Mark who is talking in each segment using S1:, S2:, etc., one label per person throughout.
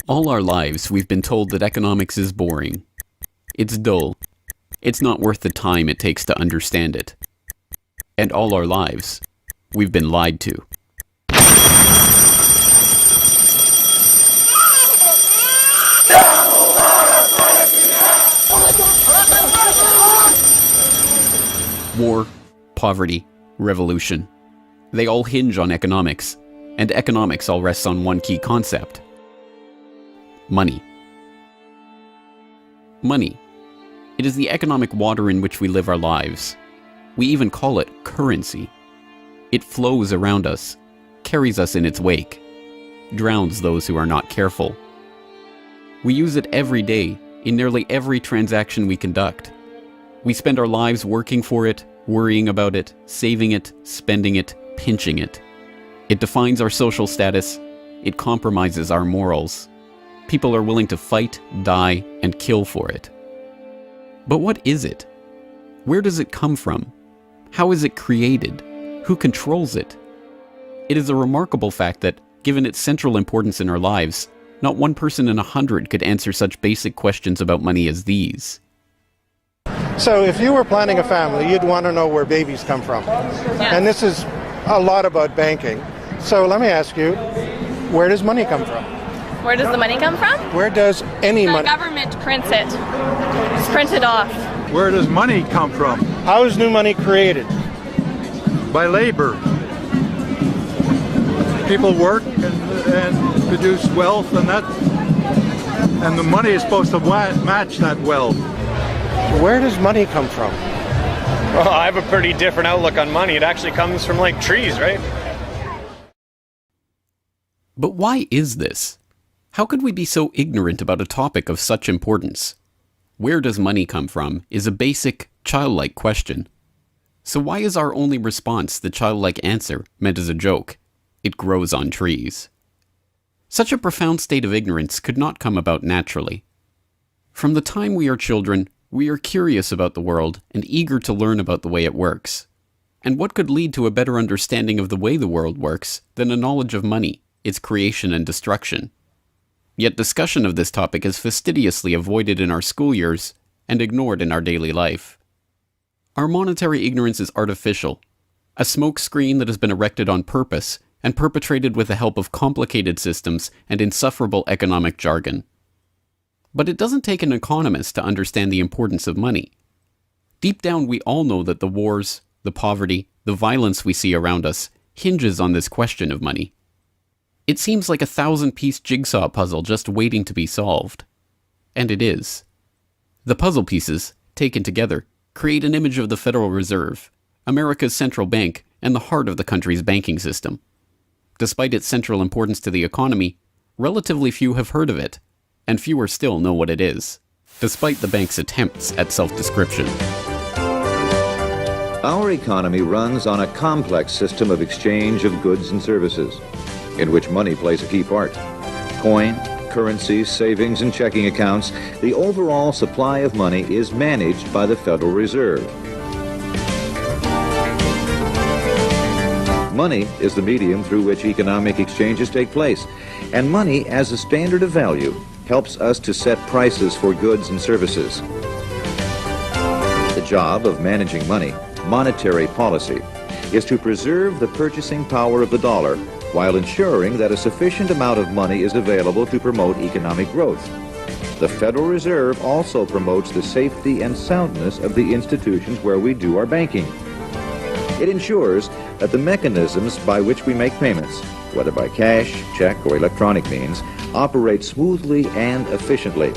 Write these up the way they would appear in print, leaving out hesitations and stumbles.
S1: All our lives, we've been told that economics is boring. It's dull. It's not worth the time it takes to understand it. And all our lives, we've been lied to. War, poverty, revolution. They all hinge on economics, and economics all rests on one key concept. Money. Money. It is the economic water in which we live our lives. We even call it currency. It flows around us, carries us in its wake, drowns those who are not careful. We use it every day, in nearly every transaction we conduct. We spend our lives working for it, worrying about it, saving it, spending it, pinching it. It defines our social status. It compromises our morals. People are willing to fight, die, and kill for it. But what is it? Where does it come from? How is it created? Who controls it? It is a remarkable fact that, given its central importance in our lives, not one person in 100 could answer such basic questions about money as these.
S2: So if you were planning a family, you'd want to know where babies come from.
S3: Yeah.
S2: And this is a lot about banking. So let me ask you, where does money come from?
S3: Where does the money come from?
S2: Where does any
S3: The
S2: money...
S3: government prints it. It's printed off.
S4: Where does money come from?
S2: How is new money created?
S4: By labor. People work and produce wealth, and the money is supposed to match that wealth.
S2: Where does money come from?
S5: Well, I have a pretty different outlook on money. It actually comes from, like, trees, right?
S1: But why is this? How could we be so ignorant about a topic of such importance? Where does money come from is a basic, childlike question. So why is our only response the childlike answer meant as a joke? It grows on trees. Such a profound state of ignorance could not come about naturally. From the time we are children, we are curious about the world and eager to learn about the way it works. And what could lead to a better understanding of the way the world works than a knowledge of money, its creation and destruction? Yet discussion of this topic is fastidiously avoided in our school years and ignored in our daily life. Our monetary ignorance is artificial, a smoke screen that has been erected on purpose and perpetrated with the help of complicated systems and insufferable economic jargon. But it doesn't take an economist to understand the importance of money. Deep down, we all know that the wars, the poverty, the violence we see around us hinges on this question of money. It seems like a 1,000-piece jigsaw puzzle just waiting to be solved. And it is. The puzzle pieces, taken together, create an image of the Federal Reserve, America's central bank and the heart of the country's banking system. Despite its central importance to the economy, relatively few have heard of it, and fewer still know what it is, despite the bank's attempts at self-description.
S6: Our economy runs on a complex system of exchange of goods and services, in which money plays a key part. Coin, currencies, savings, and checking accounts, the overall supply of money is managed by the Federal Reserve. Money is the medium through which economic exchanges take place, and money as a standard of value helps us to set prices for goods and services. The job of managing money, monetary policy, is to preserve the purchasing power of the dollar while ensuring that a sufficient amount of money is available to promote economic growth. The Federal Reserve also promotes the safety and soundness of the institutions where we do our banking. It ensures that the mechanisms by which we make payments, whether by cash, check, or electronic means, operate smoothly and efficiently.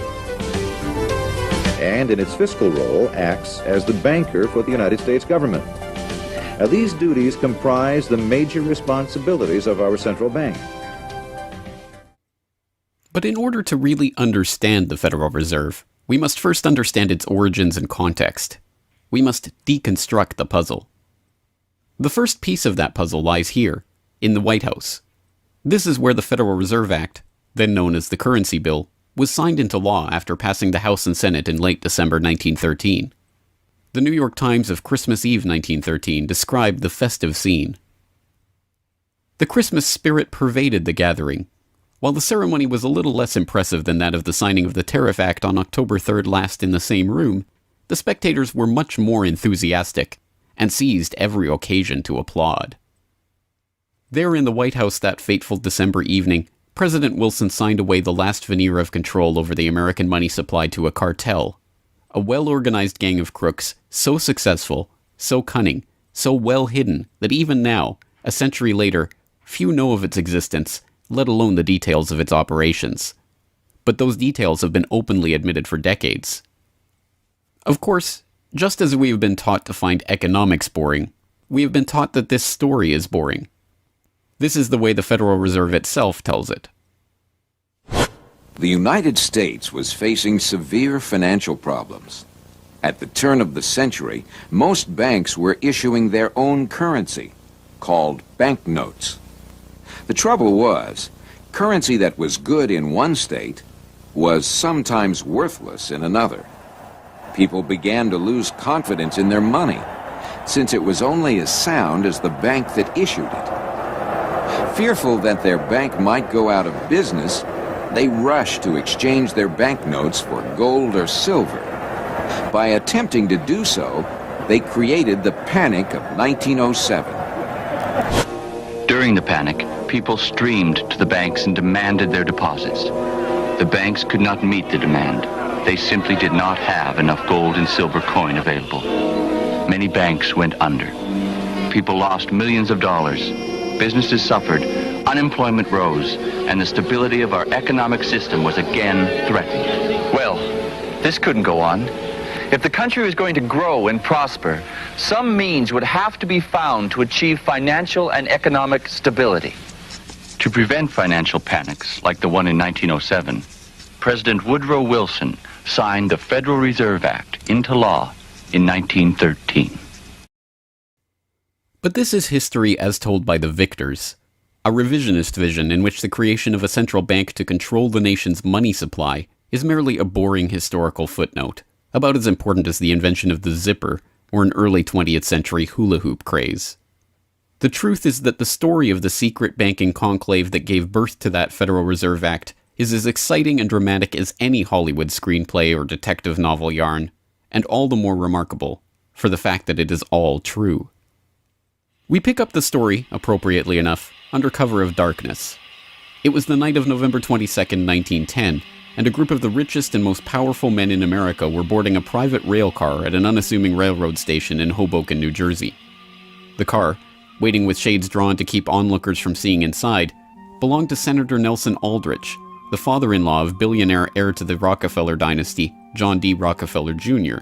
S6: And in its fiscal role, acts as the banker for the United States government. Now, these duties comprise the major responsibilities of our central bank.
S1: But in order to really understand the Federal Reserve, we must first understand its origins and context. We must deconstruct the puzzle. The first piece of that puzzle lies here, in the White House. This is where the Federal Reserve Act, then known as the Currency Bill, was signed into law after passing the House and Senate in late December 1913. The New York Times of Christmas Eve 1913 described the festive scene. The Christmas spirit pervaded the gathering. While the ceremony was a little less impressive than that of the signing of the Tariff Act on October 3rd last in the same room, the spectators were much more enthusiastic and seized every occasion to applaud. There in the White House that fateful December evening, President Wilson signed away the last veneer of control over the American money supply to a cartel, a well-organized gang of crooks so successful, so cunning, so well hidden that even now, a century later, few know of its existence, let alone the details of its operations. But those details have been openly admitted for decades. Of course, just as we have been taught to find economics boring, we have been taught that this story is boring. This is the way the Federal Reserve itself tells it.
S7: The United States was facing severe financial problems. At the turn of the century, most banks were issuing their own currency, called banknotes. The trouble was, currency that was good in one state was sometimes worthless in another. People began to lose confidence in their money, since it was only as sound as the bank that issued it. Fearful that their bank might go out of business, they rushed to exchange their banknotes for gold or silver. By attempting to do so, they created the Panic of 1907.
S8: During the panic, people streamed to the banks and demanded their deposits. The banks could not meet the demand. They simply did not have enough gold and silver coin available. Many banks went under. People lost millions of dollars. Businesses suffered, unemployment rose, and the stability of our economic system was again threatened.
S9: Well, this couldn't go on. If the country was going to grow and prosper, some means would have to be found to achieve financial and economic stability.
S8: To prevent financial panics like the one in 1907, President Woodrow Wilson signed the Federal Reserve Act into law in 1913.
S1: But this is history as told by the victors, a revisionist vision in which the creation of a central bank to control the nation's money supply is merely a boring historical footnote, about as important as the invention of the zipper or an early 20th century hula hoop craze. The truth is that the story of the secret banking conclave that gave birth to that Federal Reserve Act is as exciting and dramatic as any Hollywood screenplay or detective novel yarn, and all the more remarkable for the fact that it is all true. We pick up the story, appropriately enough, under cover of darkness. It was the night of November 22nd, 1910, and a group of the richest and most powerful men in America were boarding a private rail car at an unassuming railroad station in Hoboken, New Jersey. The car, waiting with shades drawn to keep onlookers from seeing inside, belonged to Senator Nelson Aldrich, the father-in-law of billionaire heir to the Rockefeller dynasty, John D. Rockefeller Jr.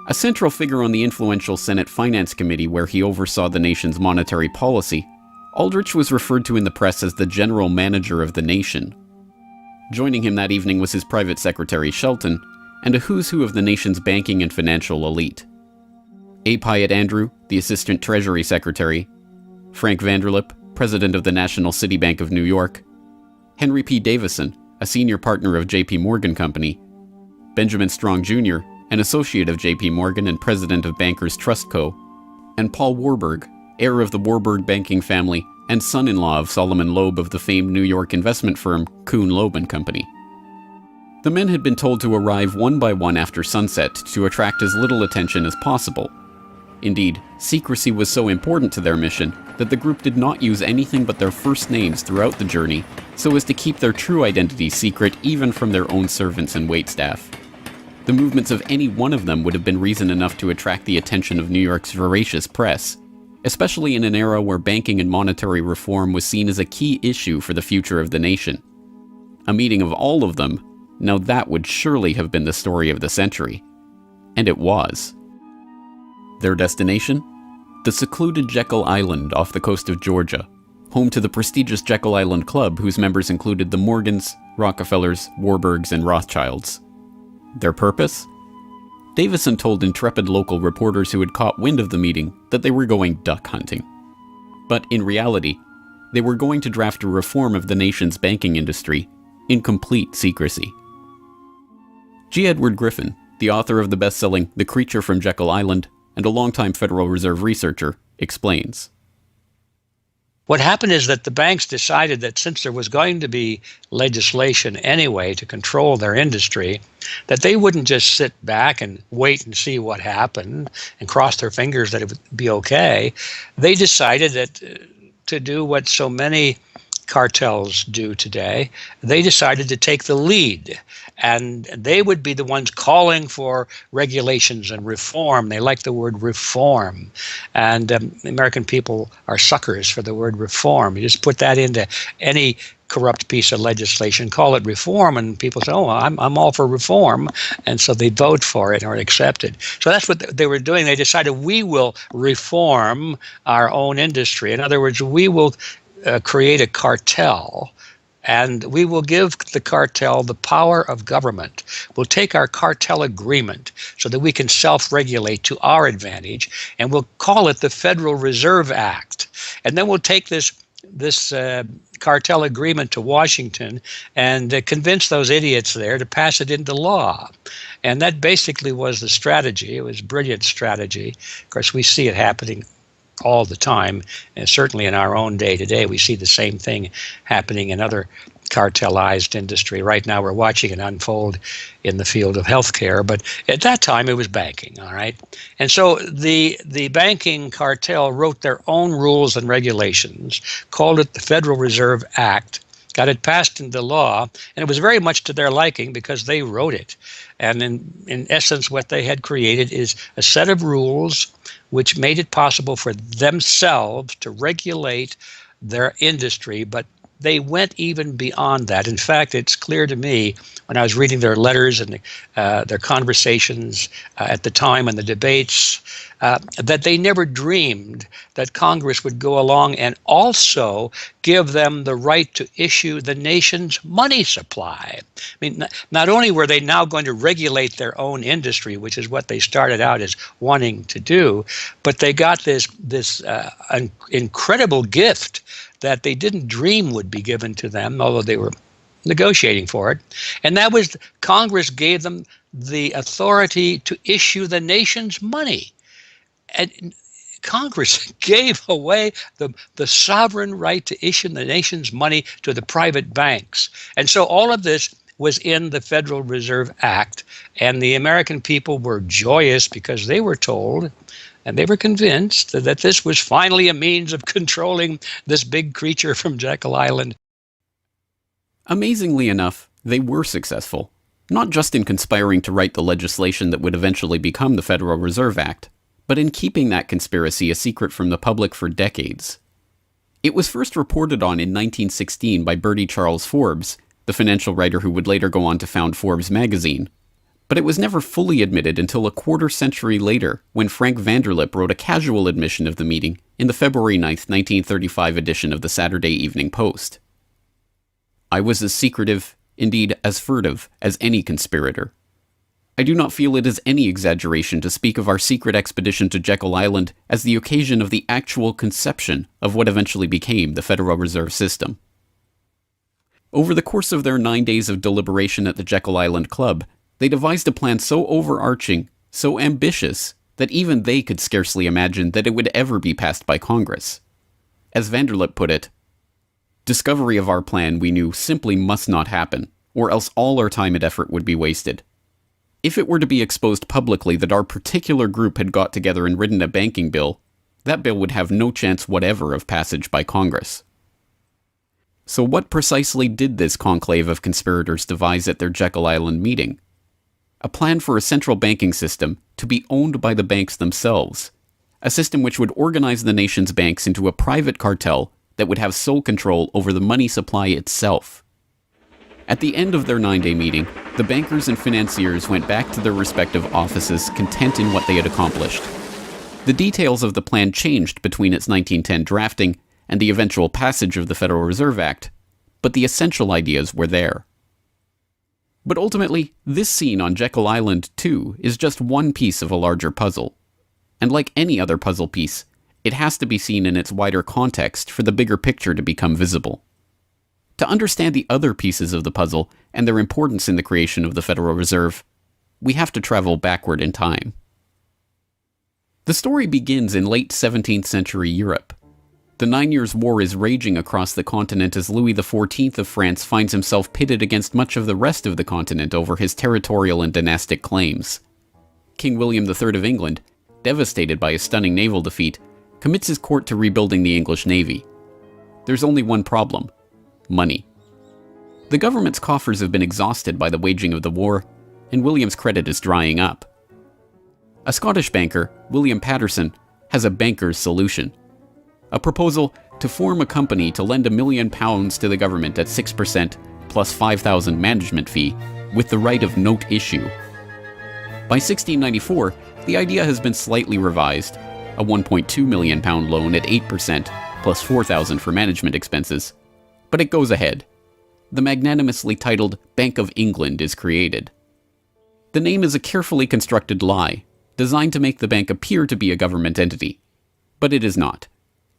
S1: A central figure on the influential Senate Finance Committee where he oversaw the nation's monetary policy, Aldrich was referred to in the press as the general manager of the nation. Joining him that evening was his private secretary Shelton, and a who's who of the nation's banking and financial elite. A. Piatt Andrew, the Assistant Treasury Secretary, Frank Vanderlip, President of the National City Bank of New York, Henry P. Davison, a senior partner of J.P. Morgan Company, Benjamin Strong Jr., an associate of J.P. Morgan and president of Bankers Trust Co., and Paul Warburg, heir of the Warburg banking family and son-in-law of Solomon Loeb of the famed New York investment firm Kuhn, Loeb and Company. The men had been told to arrive one by one after sunset to attract as little attention as possible. Indeed, secrecy was so important to their mission that the group did not use anything but their first names throughout the journey, so as to keep their true identities secret even from their own servants and waitstaff. The movements of any one of them would have been reason enough to attract the attention of New York's voracious press, especially in an era where banking and monetary reform was seen as a key issue for the future of the nation. A meeting of all of them, now that would surely have been the story of the century. And it was. Their destination? The secluded Jekyll Island off the coast of Georgia, home to the prestigious Jekyll Island Club whose members included the Morgans, Rockefellers, Warburgs, and Rothschilds. Their purpose? Davison told intrepid local reporters who had caught wind of the meeting that they were going duck hunting. But in reality, they were going to draft a reform of the nation's banking industry in complete secrecy. G. Edward Griffin, the author of the best-selling The Creature from Jekyll Island and a longtime Federal Reserve researcher, explains.
S10: What happened is that the banks decided that since there was going to be legislation anyway to control their industry, that they wouldn't just sit back and wait and see what happened and cross their fingers that it would be okay. They decided that to do what so many cartels do today, they decided to take the lead, and they would be the ones calling for regulations and reform. They like the word reform, and American people are suckers for the word reform. You just put that into any corrupt piece of legislation, call it reform, and people say, oh, I'm all for reform, and so they vote for it or accept it. So that's what they were doing. They decided, we will reform our own industry. In other words, we will create a cartel, and we will give the cartel the power of government. We'll take our cartel agreement so that we can self-regulate to our advantage, and we'll call it the Federal Reserve Act. And then we'll take this cartel agreement to Washington and convince those idiots there to pass it into law. And that basically was the strategy. It was a brilliant strategy. Of course, we see it happening all the time, and certainly in our own day today, we see the same thing happening in other cartelized industry. Right now, we're watching it unfold in the field of healthcare, but at that time, it was banking, all right? And so the banking cartel wrote their own rules and regulations, called it the Federal Reserve Act, got it passed into law, and it was very much to their liking because they wrote it. And in essence, what they had created is a set of rules which made it possible for themselves to regulate their industry, but they went even beyond that. In fact, it's clear to me when I was reading their letters and their conversations at the time and the debates that they never dreamed that Congress would go along and also give them the right to issue the nation's money supply. I mean, not only were they now going to regulate their own industry, which is what they started out as wanting to do, but they got this incredible gift that they didn't dream would be given to them, although they were negotiating for it. And that was Congress gave them the authority to issue the nation's money. And Congress gave away the sovereign right to issue the nation's money to the private banks. And so all of this was in the Federal Reserve Act, and the American people were joyous because they were told and they were convinced that this was finally a means of controlling this big creature from Jekyll Island.
S1: Amazingly enough, they were successful, not just in conspiring to write the legislation that would eventually become the Federal Reserve Act, but in keeping that conspiracy a secret from the public for decades. It was first reported on in 1916 by Bertie Charles Forbes, the financial writer who would later go on to found Forbes magazine. But it was never fully admitted until a quarter century later, when Frank Vanderlip wrote a casual admission of the meeting in the February 9th, 1935 edition of the Saturday Evening Post. I was as secretive, indeed as furtive, as any conspirator. I do not feel it is any exaggeration to speak of our secret expedition to Jekyll Island as the occasion of the actual conception of what eventually became the Federal Reserve System. Over the course of their 9 days of deliberation at the Jekyll Island Club, they devised a plan so overarching, so ambitious, that even they could scarcely imagine that it would ever be passed by Congress. As Vanderlip put it, discovery of our plan, we knew, simply must not happen, or else all our time and effort would be wasted. If it were to be exposed publicly that our particular group had got together and written a banking bill, that bill would have no chance whatever of passage by Congress. So what precisely did this conclave of conspirators devise at their Jekyll Island meeting? A plan for a central banking system to be owned by the banks themselves, a system which would organize the nation's banks into a private cartel that would have sole control over the money supply itself. At the end of their 9-day meeting, the bankers and financiers went back to their respective offices content in what they had accomplished. The details of the plan changed between its 1910 drafting and the eventual passage of the Federal Reserve Act, but the essential ideas were there. But ultimately, this scene on Jekyll Island, too, is just one piece of a larger puzzle. And like any other puzzle piece, it has to be seen in its wider context for the bigger picture to become visible. To understand the other pieces of the puzzle and their importance in the creation of the Federal Reserve, we have to travel backward in time. The story begins in late 17th century Europe. The 9 Years' War is raging across the continent as Louis XIV of France finds himself pitted against much of the rest of the continent over his territorial and dynastic claims. King William III of England, devastated by a stunning naval defeat, commits his court to rebuilding the English navy. There's only one problem: money. The government's coffers have been exhausted by the waging of the war, and William's credit is drying up. A Scottish banker, William Patterson, has a banker's solution. A proposal to form a company to lend £1 million to the government at 6% plus £5,000 management fee, with the right of note issue. By 1694, the idea has been slightly revised, a £1.2 million loan at 8% plus £4,000 for management expenses, but it goes ahead. The magnanimously titled Bank of England is created. The name is a carefully constructed lie, designed to make the bank appear to be a government entity. But it is not.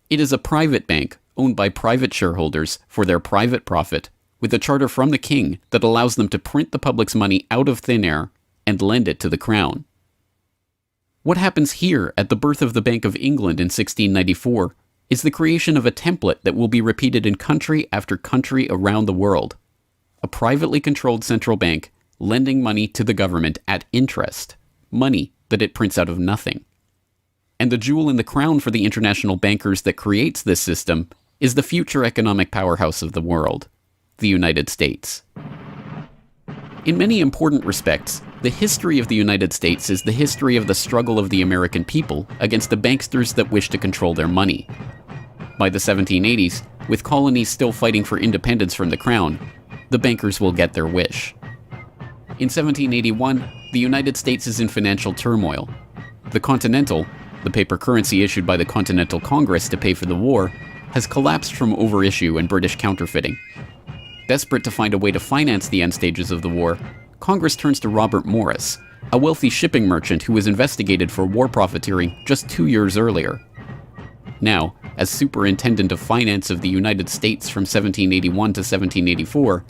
S1: It is a private bank owned by private shareholders for their private profit, with a charter from the king that allows them to print the public's money out of thin air and lend it to the crown. What happens here at the birth of the Bank of England in 1694 is the creation of a template that will be repeated in country after country around the world. A privately controlled central bank lending money to the government at interest, money that it prints out of nothing. And the jewel in the crown for the international bankers that creates this system is the future economic powerhouse of the world, the United States. In many important respects, the history of the United States is the history of the struggle of the American people against the banksters that wish to control their money. By the 1780s, with colonies still fighting for independence from the crown, the bankers will get their wish. In 1781, the United States is in financial turmoil. The Continental, the paper currency issued by the Continental Congress to pay for the war, has collapsed from overissue and British counterfeiting. Desperate to find a way to finance the end stages of the war, Congress turns to Robert Morris, a wealthy shipping merchant who was investigated for war profiteering just 2 years earlier. Now, as Superintendent of Finance of the United States from 1781 to 1784,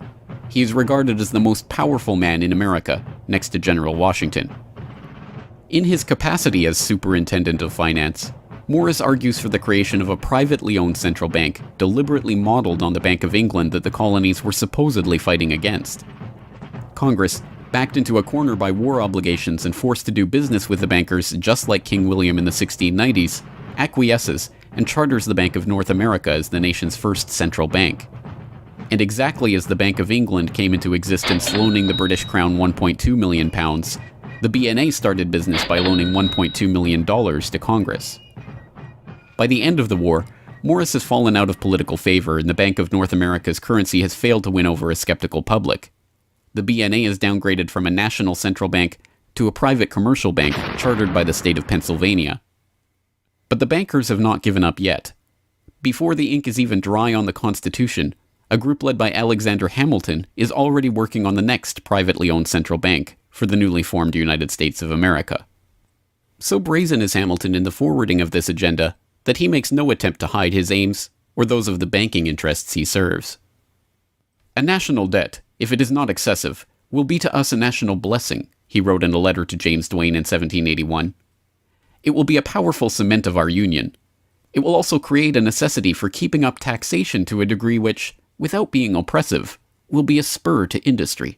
S1: he is regarded as the most powerful man in America, next to General Washington. In his capacity as Superintendent of Finance, Morris argues for the creation of a privately owned central bank deliberately modeled on the Bank of England that the colonies were supposedly fighting against. Congress, backed into a corner by war obligations and forced to do business with the bankers just like King William in the 1690s, acquiesces and charters the Bank of North America as the nation's first central bank. And exactly as the Bank of England came into existence loaning the British Crown £1.2 million, the BNA started business by loaning $1.2 million to Congress. By the end of the war, Morris has fallen out of political favor and the Bank of North America's currency has failed to win over a skeptical public. The BNA is downgraded from a national central bank to a private commercial bank chartered by the state of Pennsylvania. But the bankers have not given up yet. Before the ink is even dry on the Constitution, a group led by Alexander Hamilton is already working on the next privately owned central bank for the newly formed United States of America. So brazen is Hamilton in the forwarding of this agenda that he makes no attempt to hide his aims or those of the banking interests he serves. A national debt, if it is not excessive, will be to us a national blessing, he wrote in a letter to James Duane in 1781. It will be a powerful cement of our union. It will also create a necessity for keeping up taxation to a degree which, without being oppressive, will be a spur to industry.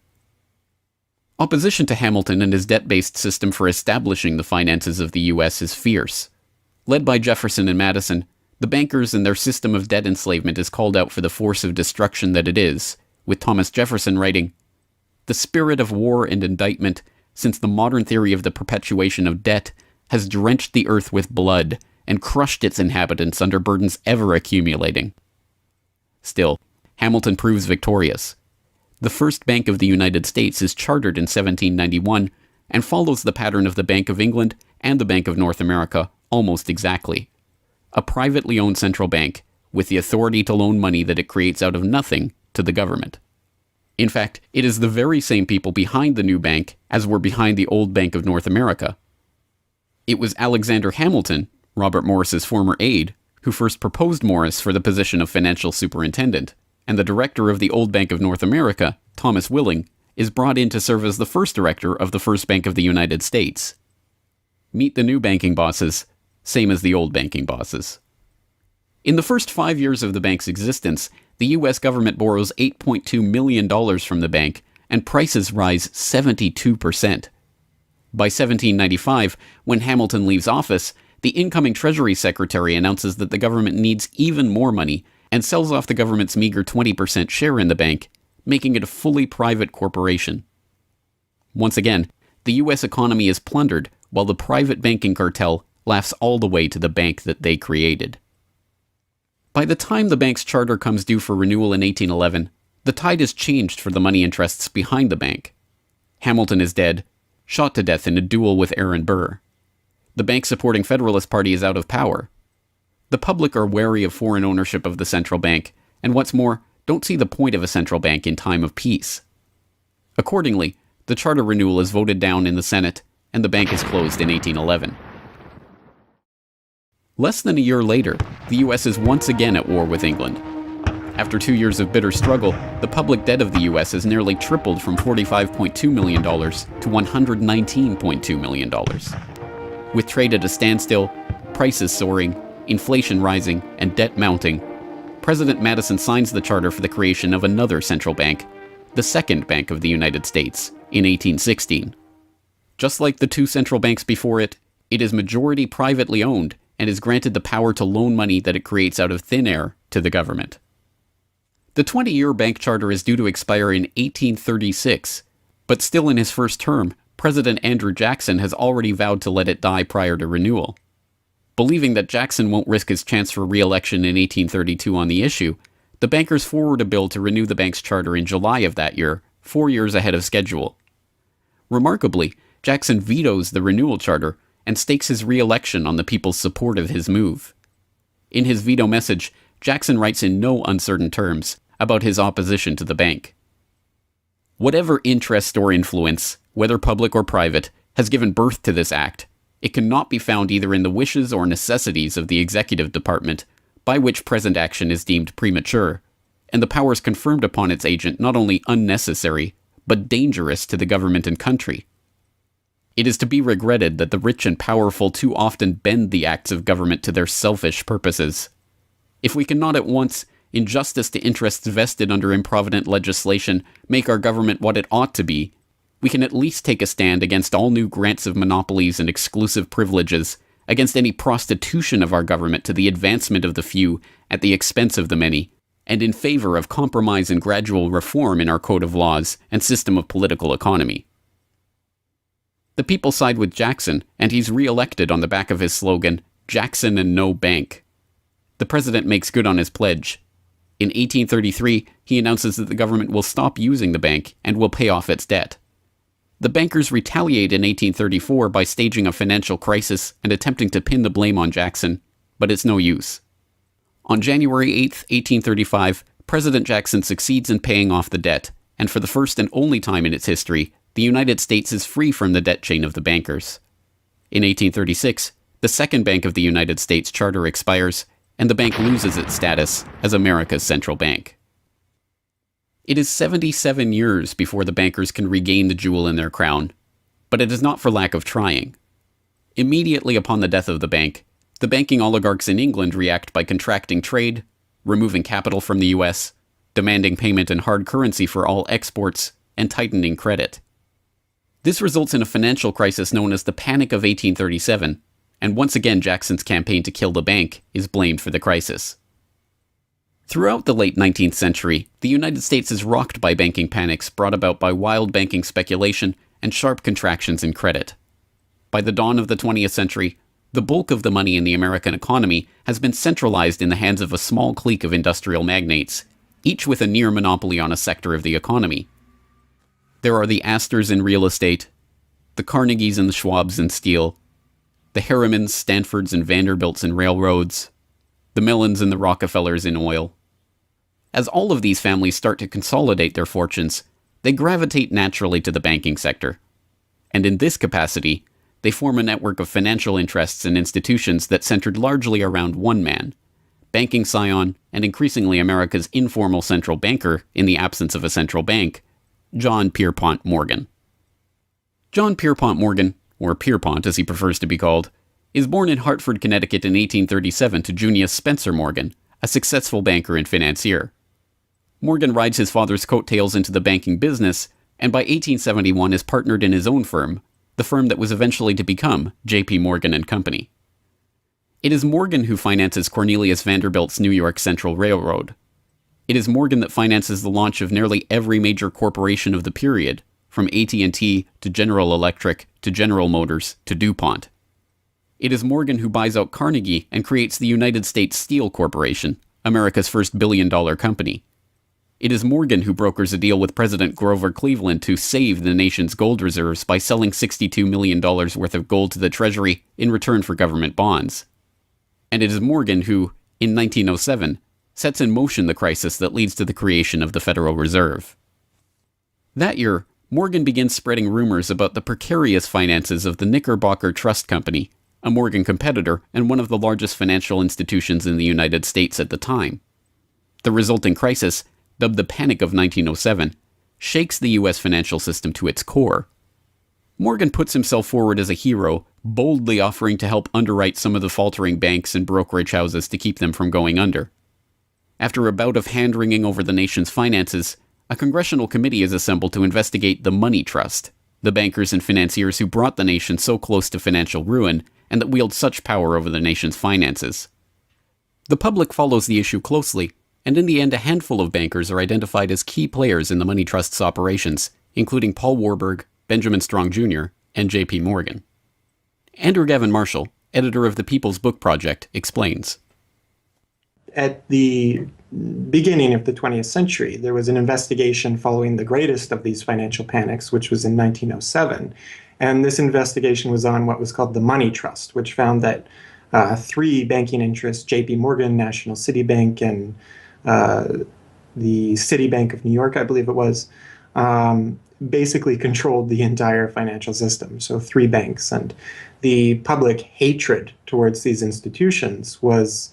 S1: Opposition to Hamilton and his debt-based system for establishing the finances of the U.S. is fierce. Led by Jefferson and Madison, the bankers and their system of debt enslavement is called out for the force of destruction that it is, with Thomas Jefferson writing, "The spirit of war and indictment, since the modern theory of the perpetuation of debt, has drenched the earth with blood and crushed its inhabitants under burdens ever accumulating." Still, Hamilton proves victorious. The first Bank of the United States is chartered in 1791 and follows the pattern of the Bank of England and the Bank of North America almost exactly. A privately owned central bank with the authority to loan money that it creates out of nothing to the government. In fact, it is the very same people behind the new bank as were behind the old Bank of North America. It was Alexander Hamilton, Robert Morris's former aide, who first proposed Morris for the position of financial superintendent, and the director of the old Bank of North America, Thomas Willing, is brought in to serve as the first director of the first Bank of the United States. Meet the new banking bosses, same as the old banking bosses. In the first 5 years of the bank's existence, the U.S. government borrows $8.2 million from the bank, and prices rise 72%. By 1795, when Hamilton leaves office, the incoming Treasury Secretary announces that the government needs even more money and sells off the government's meager 20% share in the bank, making it a fully private corporation. Once again, the U.S. economy is plundered while the private banking cartel laughs all the way to the bank that they created. By the time the bank's charter comes due for renewal in 1811, the tide has changed for the money interests behind the bank. Hamilton is dead, shot to death in a duel with Aaron Burr. The bank-supporting Federalist Party is out of power. The public are wary of foreign ownership of the central bank, and what's more, don't see the point of a central bank in time of peace. Accordingly, the charter renewal is voted down in the Senate, and the bank is closed in 1811. Less than a year later, the U.S. is once again at war with England. After 2 years of bitter struggle, the public debt of the U.S. has nearly tripled from $45.2 million to $119.2 million. With trade at a standstill, prices soaring, inflation rising, and debt mounting, President Madison signs the charter for the creation of another central bank, the Second Bank of the United States, in 1816. Just like the two central banks before it, it is majority privately owned and is granted the power to loan money that it creates out of thin air to the government. The 20-year bank charter is due to expire in 1836, but still in his first term, President Andrew Jackson has already vowed to let it die prior to renewal. Believing that Jackson won't risk his chance for re-election in 1832 on the issue, the bankers forward a bill to renew the bank's charter in July of that year, 4 years ahead of schedule. Remarkably, Jackson vetoes the renewal charter and stakes his re-election on the people's support of his move. In his veto message, Jackson writes in no uncertain terms about his opposition to the bank. Whatever interest or influence, whether public or private, has given birth to this act, it cannot be found either in the wishes or necessities of the executive department, by which present action is deemed premature, and the powers conferred upon its agent not only unnecessary, but dangerous to the government and country. It is to be regretted that the rich and powerful too often bend the acts of government to their selfish purposes. If we cannot at once, in justice to interests vested under improvident legislation, make our government what it ought to be, we can at least take a stand against all new grants of monopolies and exclusive privileges, against any prostitution of our government to the advancement of the few at the expense of the many, and in favor of compromise and gradual reform in our code of laws and system of political economy. The people side with Jackson, and he's re-elected on the back of his slogan, "Jackson and no bank." The president makes good on his pledge. In 1833, he announces that the government will stop using the bank and will pay off its debt. The bankers retaliate in 1834 by staging a financial crisis and attempting to pin the blame on Jackson, but it's no use. On January 8, 1835, President Jackson succeeds in paying off the debt, and for the first and only time in its history, the United States is free from the debt chain of the bankers. In 1836, the Second Bank of the United States charter expires, and the bank loses its status as America's central bank. It is 77 years before the bankers can regain the jewel in their crown, but it is not for lack of trying. Immediately upon the death of the bank, the banking oligarchs in England react by contracting trade, removing capital from the US, demanding payment in hard currency for all exports, and tightening credit. This results in a financial crisis known as the Panic of 1837, and once again Jackson's campaign to kill the bank is blamed for the crisis. Throughout the late 19th century, the United States is rocked by banking panics brought about by wild banking speculation and sharp contractions in credit. By the dawn of the 20th century, the bulk of the money in the American economy has been centralized in the hands of a small clique of industrial magnates, each with a near monopoly on a sector of the economy. There are the Astors in real estate, the Carnegies and the Schwabs in steel, the Harrimans, Stanfords, and Vanderbilts in railroads, the Mellons and the Rockefellers in oil. As all of these families start to consolidate their fortunes, they gravitate naturally to the banking sector. And in this capacity, they form a network of financial interests and institutions that centered largely around one man, banking scion and increasingly America's informal central banker in the absence of a central bank, John Pierpont Morgan. John Pierpont Morgan, or Pierpont as he prefers to be called, is born in Hartford, Connecticut in 1837 to Junius Spencer Morgan, a successful banker and financier. Morgan rides his father's coattails into the banking business, and by 1871 is partnered in his own firm, the firm that was eventually to become J.P. Morgan and Company. It is Morgan who finances Cornelius Vanderbilt's New York Central Railroad. It is Morgan that finances the launch of nearly every major corporation of the period, from AT&T to General Electric to General Motors to DuPont. It is Morgan who buys out Carnegie and creates the United States Steel Corporation, America's first billion-dollar company. It is Morgan who brokers a deal with President Grover Cleveland to save the nation's gold reserves by selling $62 million worth of gold to the Treasury in return for government bonds. And it is Morgan who, in 1907, sets in motion the crisis that leads to the creation of the Federal Reserve. That year, Morgan begins spreading rumors about the precarious finances of the Knickerbocker Trust Company, a Morgan competitor and one of the largest financial institutions in the United States at the time. The resulting crisis, dubbed the Panic of 1907, shakes the U.S. financial system to its core. Morgan puts himself forward as a hero, boldly offering to help underwrite some of the faltering banks and brokerage houses to keep them from going under. After a bout of hand-wringing over the nation's finances, a congressional committee is assembled to investigate the Money Trust, the bankers and financiers who brought the nation so close to financial ruin and that wield such power over the nation's finances. The public follows the issue closely, and in the end a handful of bankers are identified as key players in the Money Trust's operations, including Paul Warburg, Benjamin Strong Jr., and J.P. Morgan. Andrew Gavin Marshall, editor of the People's Book Project, explains.
S11: At the beginning of the 20th century, there was an investigation following the greatest of these financial panics, which was in 1907. And this investigation was on what was called the Money Trust, which found that three banking interests, J.P. Morgan, National City Bank, and the Citibank of New York, I believe it was, basically controlled the entire financial system. So three banks. And the public hatred towards these institutions was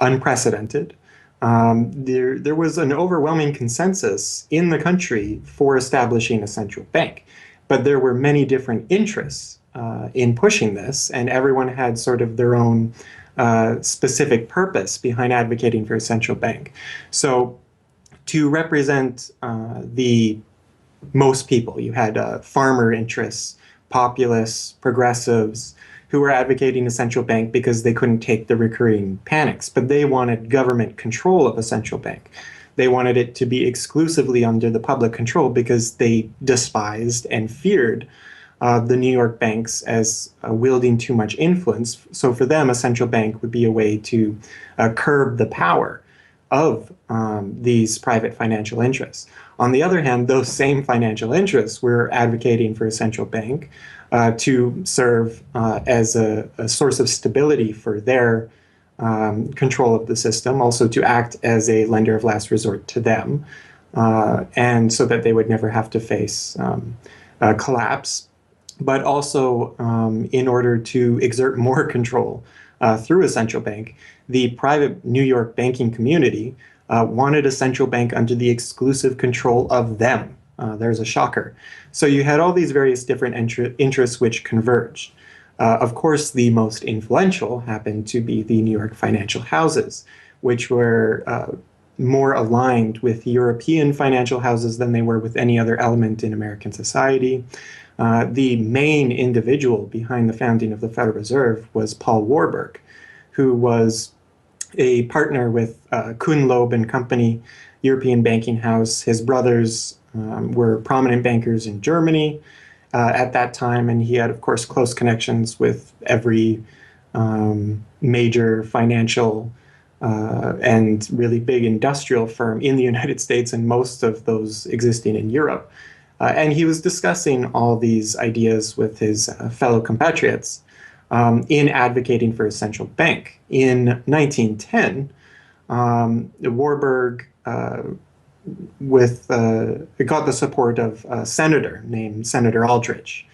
S11: unprecedented. There was an overwhelming consensus in the country for establishing a central bank, but there were many different interests in pushing this, and everyone had sort of their own specific purpose behind advocating for a central bank. So to represent the most people, you had farmer interests, populists, progressives, who were advocating a central bank because they couldn't take the recurring panics, but they wanted government control of a central bank. They wanted it to be exclusively under the public control because they despised and feared the New York banks as wielding too much influence. So for them, a central bank would be a way to curb the power of these private financial interests. On the other hand, those same financial interests were advocating for a central bank to serve as a source of stability for their control of the system, also to act as a lender of last resort to them, and so that they would never have to face collapse, but also in order to exert more control through a central bank. The private New York banking community wanted a central bank under the exclusive control of them. There's a shocker. So you had all these various different interests which converged. Of course, the most influential happened to be the New York financial houses, which were more aligned with European financial houses than they were with any other element in American society. The main individual behind the founding of the Federal Reserve was Paul Warburg, who was a partner with Kuhn, Loeb and Company, European banking house. His brothers were prominent bankers in Germany at that time, and he had, of course, close connections with every major financial and really big industrial firm in the United States, and most of those existing in Europe. And he was discussing all these ideas with his fellow compatriots in advocating for a central bank. In 1910, Warburg got the support of a senator named Senator Aldrich,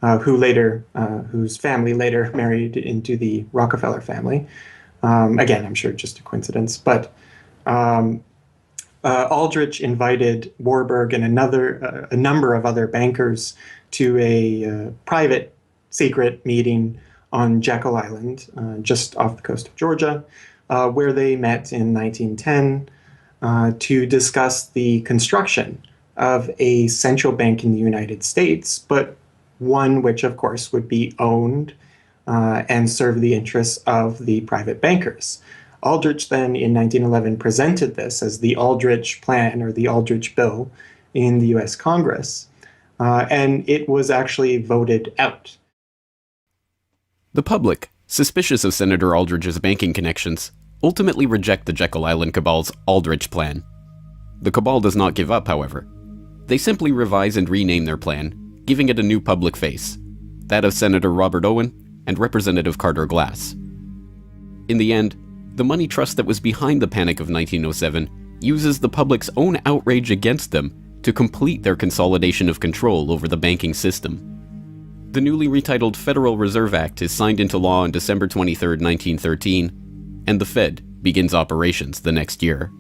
S11: whose family later married into the Rockefeller family. Again, I'm sure just a coincidence, but Aldrich invited Warburg and a number of other bankers to a private secret meeting on Jekyll Island, just off the coast of Georgia, where they met in 1910 to discuss the construction of a central bank in the United States, but one which, of course, would be owned and serve the interests of the private bankers. Aldrich then, in 1911, presented this as the Aldrich Plan or the Aldrich Bill in the US Congress, and it was actually voted out.
S1: The public, suspicious of Senator Aldrich's banking connections, ultimately reject the Jekyll Island Cabal's Aldrich Plan. The cabal does not give up, however. They simply revise and rename their plan, giving it a new public face, that of Senator Robert Owen and Representative Carter Glass. In the end, the money trust that was behind the Panic of 1907 uses the public's own outrage against them to complete their consolidation of control over the banking system. The newly retitled Federal Reserve Act is signed into law on December 23, 1913, and the Fed begins operations the next year.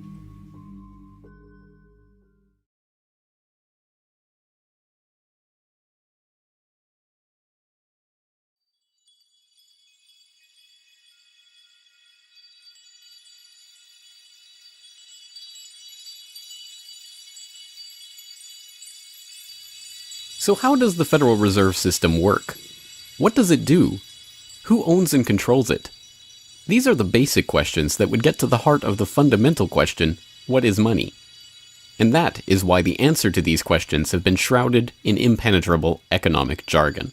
S1: So how does the Federal Reserve System work? What does it do? Who owns and controls it? These are the basic questions that would get to the heart of the fundamental question, what is money? And that is why the answer to these questions have been shrouded in impenetrable economic jargon.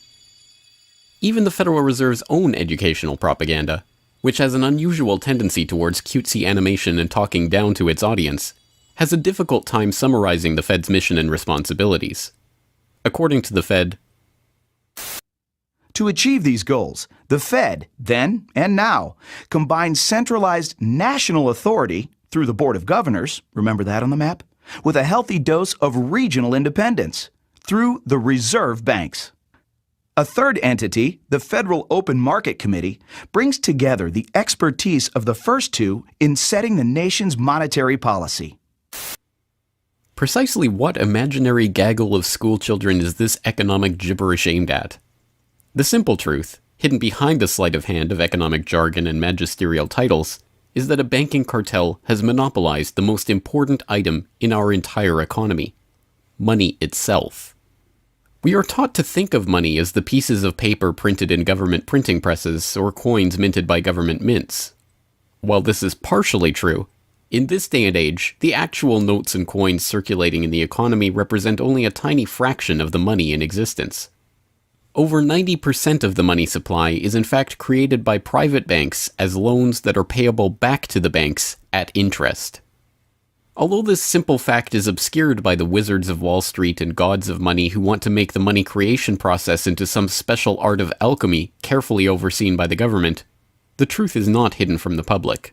S1: Even the Federal Reserve's own educational propaganda, which has an unusual tendency towards cutesy animation and talking down to its audience, has a difficult time summarizing the Fed's mission and responsibilities. According to the Fed,
S12: to achieve these goals, the Fed, then and now, combines centralized national authority through the Board of Governors, remember that on the map, with a healthy dose of regional independence through the reserve banks. A third entity, the Federal Open Market Committee, brings together the expertise of the first two in setting the nation's monetary policy.
S1: Precisely what imaginary gaggle of schoolchildren is this economic gibberish aimed at? The simple truth, hidden behind the sleight of hand of economic jargon and magisterial titles, is that a banking cartel has monopolized the most important item in our entire economy: money itself. We are taught to think of money as the pieces of paper printed in government printing presses or coins minted by government mints. While this is partially true, in this day and age, the actual notes and coins circulating in the economy represent only a tiny fraction of the money in existence. Over 90% of the money supply is in fact created by private banks as loans that are payable back to the banks at interest. Although this simple fact is obscured by the wizards of Wall Street and gods of money who want to make the money creation process into some special art of alchemy carefully overseen by the government, the truth is not hidden from the public.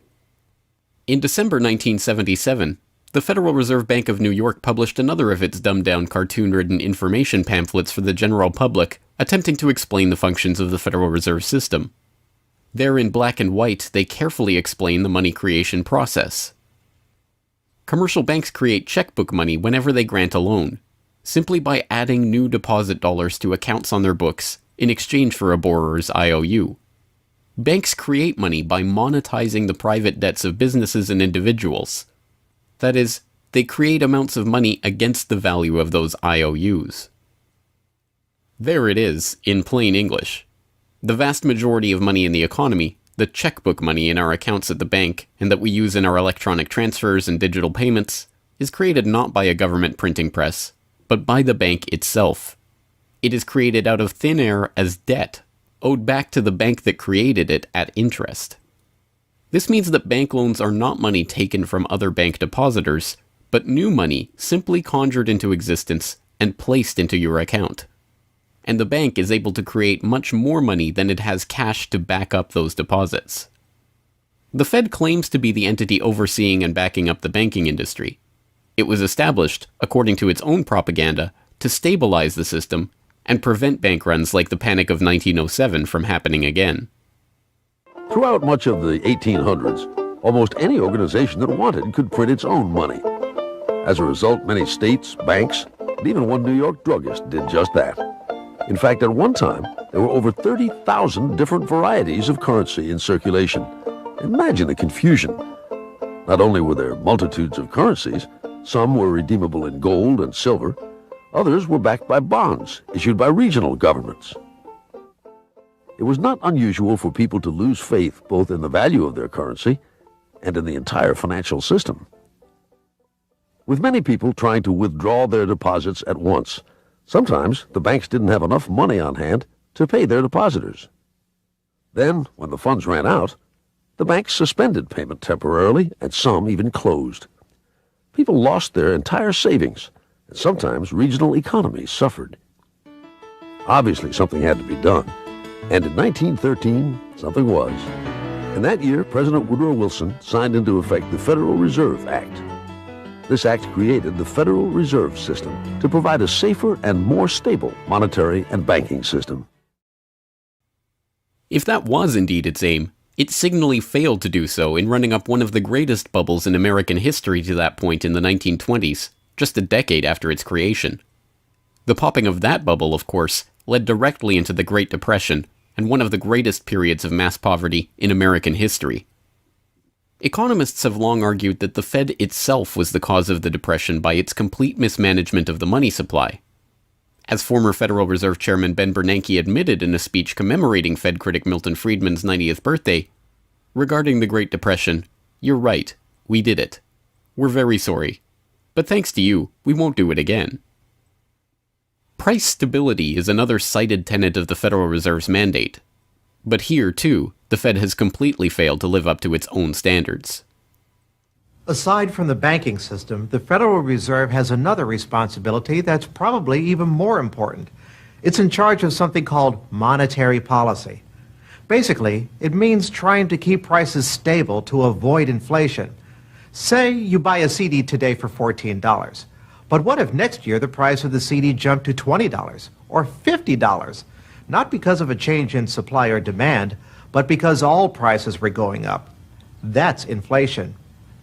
S1: In December 1977, the Federal Reserve Bank of New York published another of its dumbed-down cartoon-ridden information pamphlets for the general public, attempting to explain the functions of the Federal Reserve System. There in black and white, they carefully explain the money creation process. Commercial banks create checkbook money whenever they grant a loan, simply by adding new deposit dollars to accounts on their books in exchange for a borrower's IOU. Banks create money by monetizing the private debts of businesses and individuals. That is, they create amounts of money against the value of those IOUs. There it is, in plain English. The vast majority of money in the economy, the checkbook money in our accounts at the bank and that we use in our electronic transfers and digital payments, is created not by a government printing press, but by the bank itself. It is created out of thin air as debt, owed back to the bank that created it at interest. This means that bank loans are not money taken from other bank depositors, but new money simply conjured into existence and placed into your account. And the bank is able to create much more money than it has cash to back up those deposits. The Fed claims to be the entity overseeing and backing up the banking industry. It was established, according to its own propaganda, to stabilize the system and prevent bank runs like the Panic of 1907 from happening again.
S13: Throughout much of the 1800s, almost any organization that wanted could print its own money. As a result, many states, banks, and even one New York druggist did just that. In fact, at one time, There were over 30,000 different varieties of currency in circulation. Imagine the confusion. Not only were there multitudes of currencies, some were redeemable in gold and silver, others were backed by bonds issued by regional governments. It was not unusual for people to lose faith both in the value of their currency and in the entire financial system. With many people trying to withdraw their deposits at once, sometimes the banks didn't have enough money on hand to pay their depositors. Then, when the funds ran out, the banks suspended payment temporarily, and some even closed. People lost their entire savings, and sometimes regional economies suffered. Obviously, something had to be done, and in 1913, something was. In that year, President Woodrow Wilson signed into effect the Federal Reserve Act. This act created the Federal Reserve System to provide a safer and more stable monetary and banking system.
S1: If that was indeed its aim, it signally failed to do so in running up one of the greatest bubbles in American history to that point in the 1920s, just a decade after its creation. The popping of that bubble, of course, led directly into the Great Depression and one of the greatest periods of mass poverty in American history. Economists have long argued that the Fed itself was the cause of the Depression by its complete mismanagement of the money supply. As former Federal Reserve Chairman Ben Bernanke admitted in a speech commemorating Fed critic Milton Friedman's 90th birthday, regarding the Great Depression, "You're right, we did it. We're very sorry. But thanks to you, we won't do it again." Price stability is another cited tenet of the Federal Reserve's mandate. But here, too, the Fed has completely failed to live up to its own standards.
S14: Aside from the banking system, the Federal Reserve has another responsibility that's probably even more important. It's in charge of something called monetary policy. Basically, it means trying to keep prices stable to avoid inflation. Say you buy a CD today for $14. But what if next year the price of the CD jumped to $20 or $50? Not because of a change in supply or demand, but because all prices were going up. That's inflation.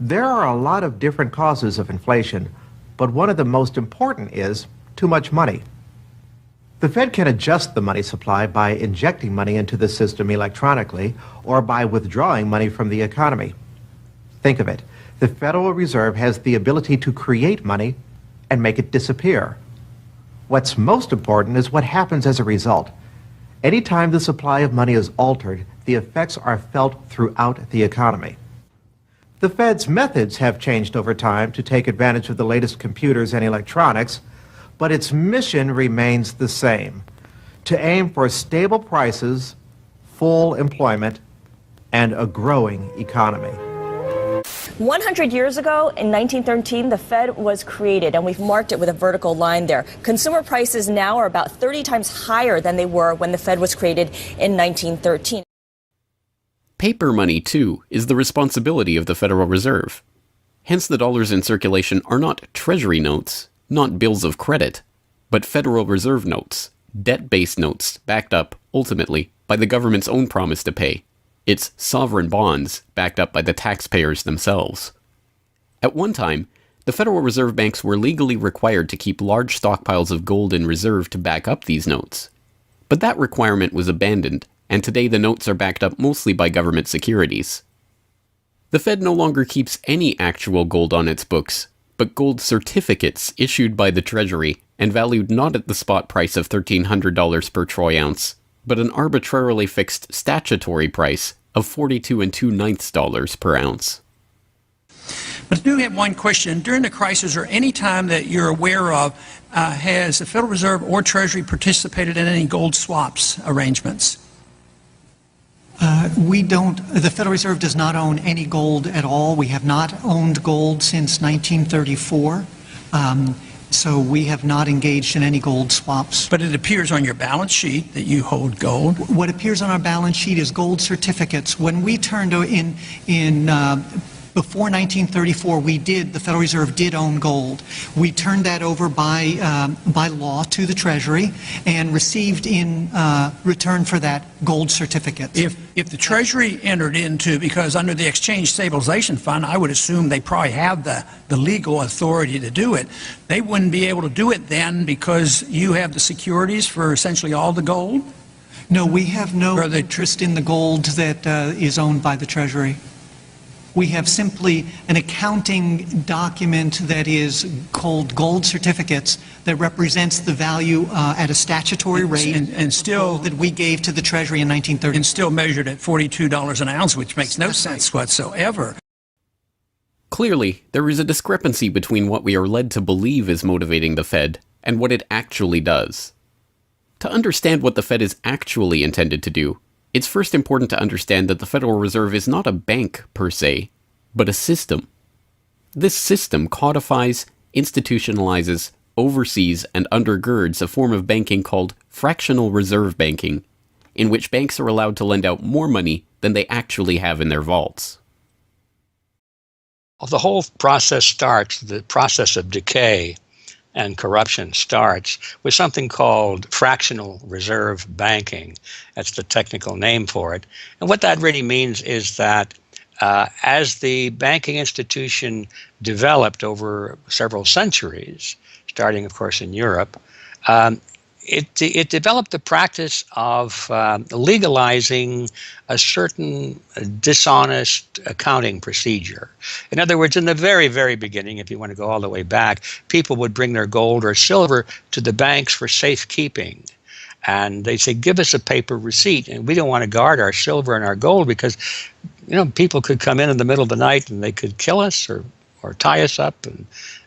S14: There are a lot of different causes of inflation, but one of the most important is too much money. The Fed can adjust the money supply by injecting money into the system electronically or by withdrawing money from the economy. Think of it. The Federal Reserve has the ability to create money and make it disappear. What's most important is what happens as a result. Anytime the supply of money is altered, the effects are felt throughout the economy. The Fed's methods have changed over time to take advantage of the latest computers and electronics, but its mission remains the same: to aim for stable prices, full employment, and a growing economy.
S15: 100 years ago, in 1913, the Fed was created, and we've marked it with a vertical line there. Consumer prices now are about 30 times higher than they were when the Fed was created in 1913.
S1: Paper money, too, is the responsibility of the Federal Reserve. Hence the dollars in circulation are not Treasury notes, not bills of credit, but Federal Reserve notes, debt-based notes backed up, ultimately, by the government's own promise to pay. It's sovereign bonds backed up by the taxpayers themselves. At one time, the Federal Reserve banks were legally required to keep large stockpiles of gold in reserve to back up these notes. But that requirement was abandoned, and today the notes are backed up mostly by government securities. The Fed no longer keeps any actual gold on its books, but gold certificates issued by the Treasury and valued not at the spot price of $1,300 per troy ounce, but an arbitrarily fixed statutory price of $42 2/9 per ounce.
S16: But I do have one question. During the crisis or any time that you're aware of, has the Federal Reserve or Treasury participated in any gold swaps arrangements?
S17: The Federal Reserve does not own any gold at all. We have not owned gold since 1934. So we have not engaged in any gold swaps.
S16: But it appears on your balance sheet that you hold gold.
S17: What appears on our balance sheet is gold certificates. When we turned before 1934, the Federal Reserve did own gold. We turned that over by law to the Treasury and received in return for that gold certificates.
S16: If the Treasury entered into, because under the Exchange Stabilization Fund, I would assume they probably have the legal authority to do it. They wouldn't be able to do it then because you have the securities for essentially all the gold?
S17: No, we have no interest in the gold that is owned by the Treasury. We have simply an accounting document that is called gold certificates that represents the value at a statutory rate
S16: and still
S17: that we gave to the Treasury in 1930.
S16: And still measured at $42 an ounce, which makes no sense whatsoever.
S1: Clearly, there is a discrepancy between what we are led to believe is motivating the Fed and what it actually does. To understand what the Fed is actually intended to do, it's first important to understand that the Federal Reserve is not a bank per se, but a system. This system codifies, institutionalizes, oversees, and undergirds a form of banking called fractional reserve banking, in which banks are allowed to lend out more money than they actually have in their vaults.
S10: The whole process starts, the process of decay and corruption starts with something called fractional reserve banking. That's the technical name for it. And what that really means is that as the banking institution developed over several centuries, starting, of course, in Europe, it developed the practice of legalizing a certain dishonest accounting procedure. In other words, in the very, very beginning, if you want to go all the way back, people would bring their gold or silver to the banks for safekeeping. And they say, give us a paper receipt. And we don't want to guard our silver and our gold because, people could come in the middle of the night and they could kill us or tie us up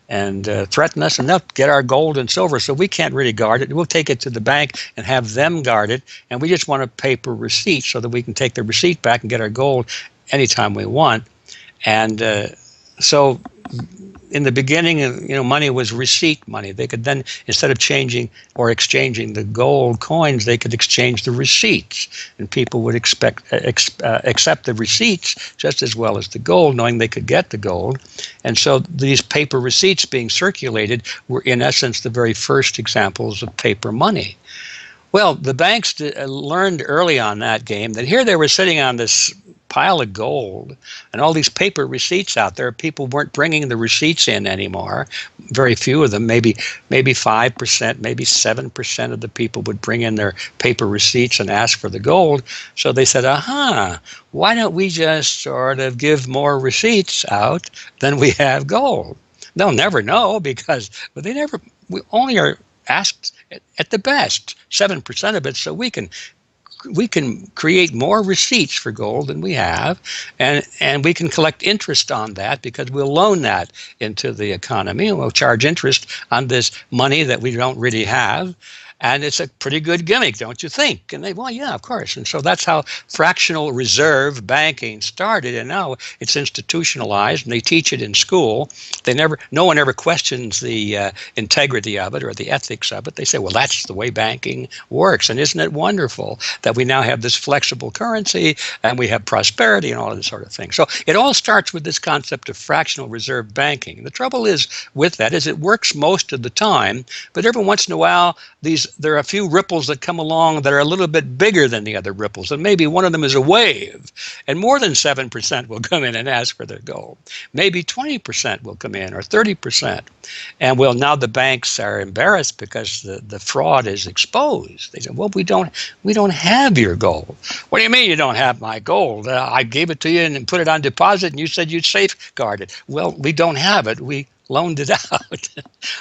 S10: and threaten us, and they'll get our gold and silver, so we can't really guard it. We'll take it to the bank and have them guard it, and we just want a paper receipt so that we can take the receipt back and get our gold anytime we want. And so in the beginning, money was receipt money. They could then, instead of changing or exchanging the gold coins, they could exchange the receipts, and people would accept the receipts just as well as the gold, knowing they could get the gold. And so these paper receipts being circulated were, in essence, the very first examples of paper money. Well, the banks learned early on that game that here they were sitting on this pile of gold and all these paper receipts out there. People weren't bringing the receipts in anymore. Very few of them, maybe 5%, maybe 7% of the people would bring in their paper receipts and ask for the gold. So they said, why don't we just sort of give more receipts out than we have gold? They'll never know because we only are asked at the best 7% of it, so we can create more receipts for gold than we have, and we can collect interest on that because we'll loan that into the economy and we'll charge interest on this money that we don't really have. And it's a pretty good gimmick, don't you think? And well, yeah, of course. And so that's how fractional reserve banking started. And now it's institutionalized, and they teach it in school. No one ever questions the integrity of it or the ethics of it. They say, well, that's the way banking works. And isn't it wonderful that we now have this flexible currency and we have prosperity and all of this sort of thing? So it all starts with this concept of fractional reserve banking. And the trouble is with that is it works most of the time, but every once in a while, there are a few ripples that come along that are a little bit bigger than the other ripples, and maybe one of them is a wave, and more than 7% will come in and ask for their gold. Maybe 20% will come in, or 30%. And well, now the banks are embarrassed because the fraud is exposed. They say, well, we don't have your gold. What do you mean you don't have my gold? I gave it to you and put it on deposit, and you said you'd safeguard it. Well, we don't have it. We loaned it out.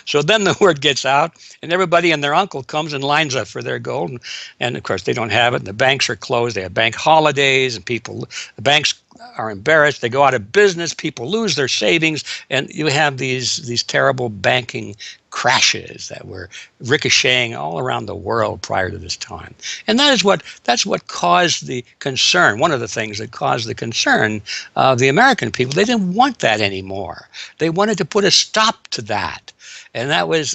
S10: So then the word gets out, and everybody and their uncle comes and lines up for their gold. And of course, they don't have it, and the banks are closed. They have bank holidays, and the banks are embarrassed. They go out of business. People lose their savings, and you have these terrible banking crashes that were ricocheting all around the world prior to this time. And that's what caused the concern. One of the things that caused the concern of the American people, they didn't want that anymore. They wanted to put a stop to that. And that was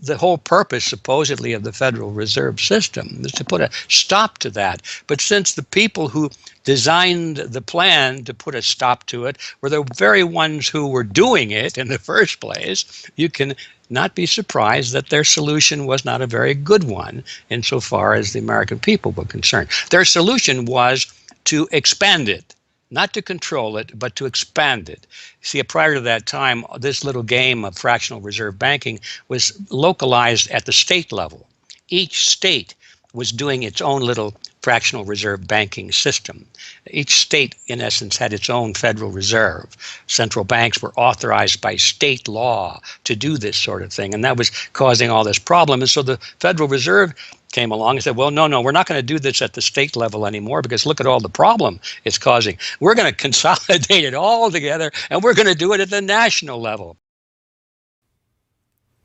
S10: the whole purpose, supposedly, of the Federal Reserve System, was to put a stop to that. But since the people who designed the plan to put a stop to it were the very ones who were doing it in the first place, you can not be surprised that their solution was not a very good one insofar as the American people were concerned. Their solution was to expand it. Not to control it, but to expand it. See, prior to that time, this little game of fractional reserve banking was localized at the state level. Each state was doing its own little fractional reserve banking system. Each state, in essence, had its own Federal Reserve. Central banks were authorized by state law to do this sort of thing, and that was causing all this problem. And so the Federal Reserve came along and said, well, no, we're not going to do this at the state level anymore because look at all the problem it's causing. We're going to consolidate it all together, and we're going to do it at the national level.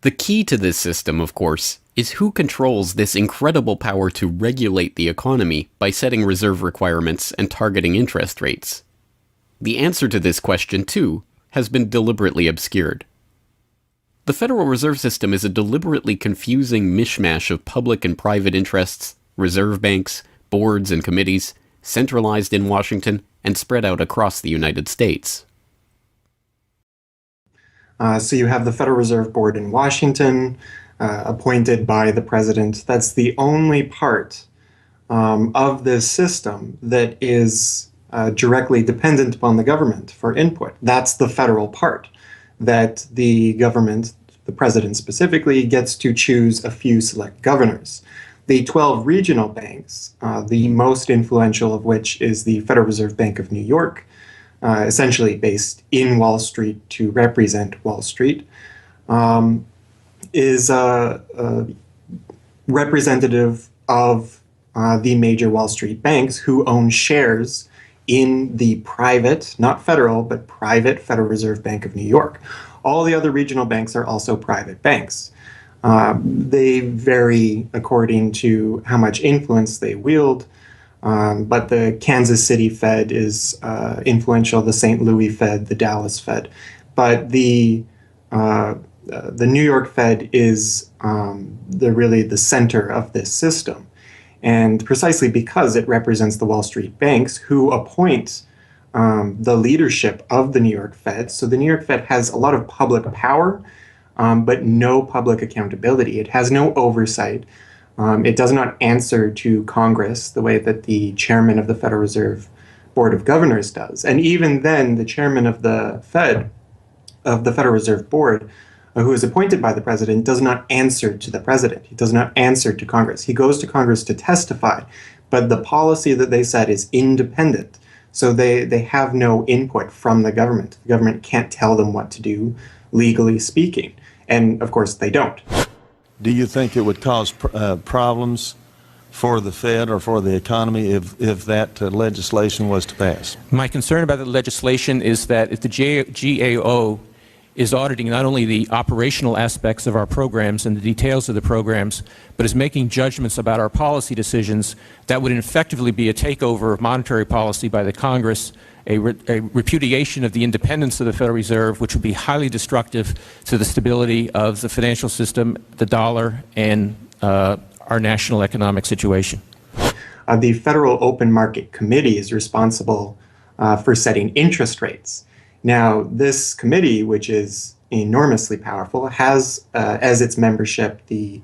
S1: The key to this system, of course, is who controls this incredible power to regulate the economy by setting reserve requirements and targeting interest rates. The answer to this question, too, has been deliberately obscured. The Federal Reserve System is a deliberately confusing mishmash of public and private interests, reserve banks, boards and committees, centralized in Washington and spread out across the United States.
S11: So you have the Federal Reserve Board in Washington, appointed by the president. That's the only part of this system that is directly dependent upon the government for input. That's the federal part, that the government, the president specifically, gets to choose a few select governors. The 12 regional banks, the most influential of which is the Federal Reserve Bank of New York, essentially based in Wall Street to represent Wall Street, is representative of the major Wall Street banks who own shares in the private, not federal, but private Federal Reserve Bank of New York. All the other regional banks are also private banks. They vary according to how much influence they wield. But the Kansas City Fed is influential, the St. Louis Fed, the Dallas Fed. But the New York Fed is really the center of this system. And precisely because it represents the Wall Street banks who appoint the leadership of the New York Fed. So the New York Fed has a lot of public power, but no public accountability. It has no oversight. It does not answer to Congress the way that the chairman of the Federal Reserve Board of Governors does. And even then, the chairman of the Federal Reserve Board, who is appointed by the president, does not answer to the president. He does not answer to Congress. He goes to Congress to testify, but the policy that they set is independent. So they have no input from the government. The government can't tell them what to do, legally speaking. And of course, they don't.
S18: Do you think it would cause problems for the Fed or for the economy if that legislation was to pass?
S19: My concern about the legislation is that if the GAO is auditing not only the operational aspects of our programs and the details of the programs, but is making judgments about our policy decisions, that would effectively be a takeover of monetary policy by the Congress, a repudiation of the independence of the Federal Reserve, which would be highly destructive to the stability of the financial system, the dollar, and our national economic situation.
S11: The Federal Open Market Committee is responsible for setting interest rates. Now, this committee, which is enormously powerful, has as its membership the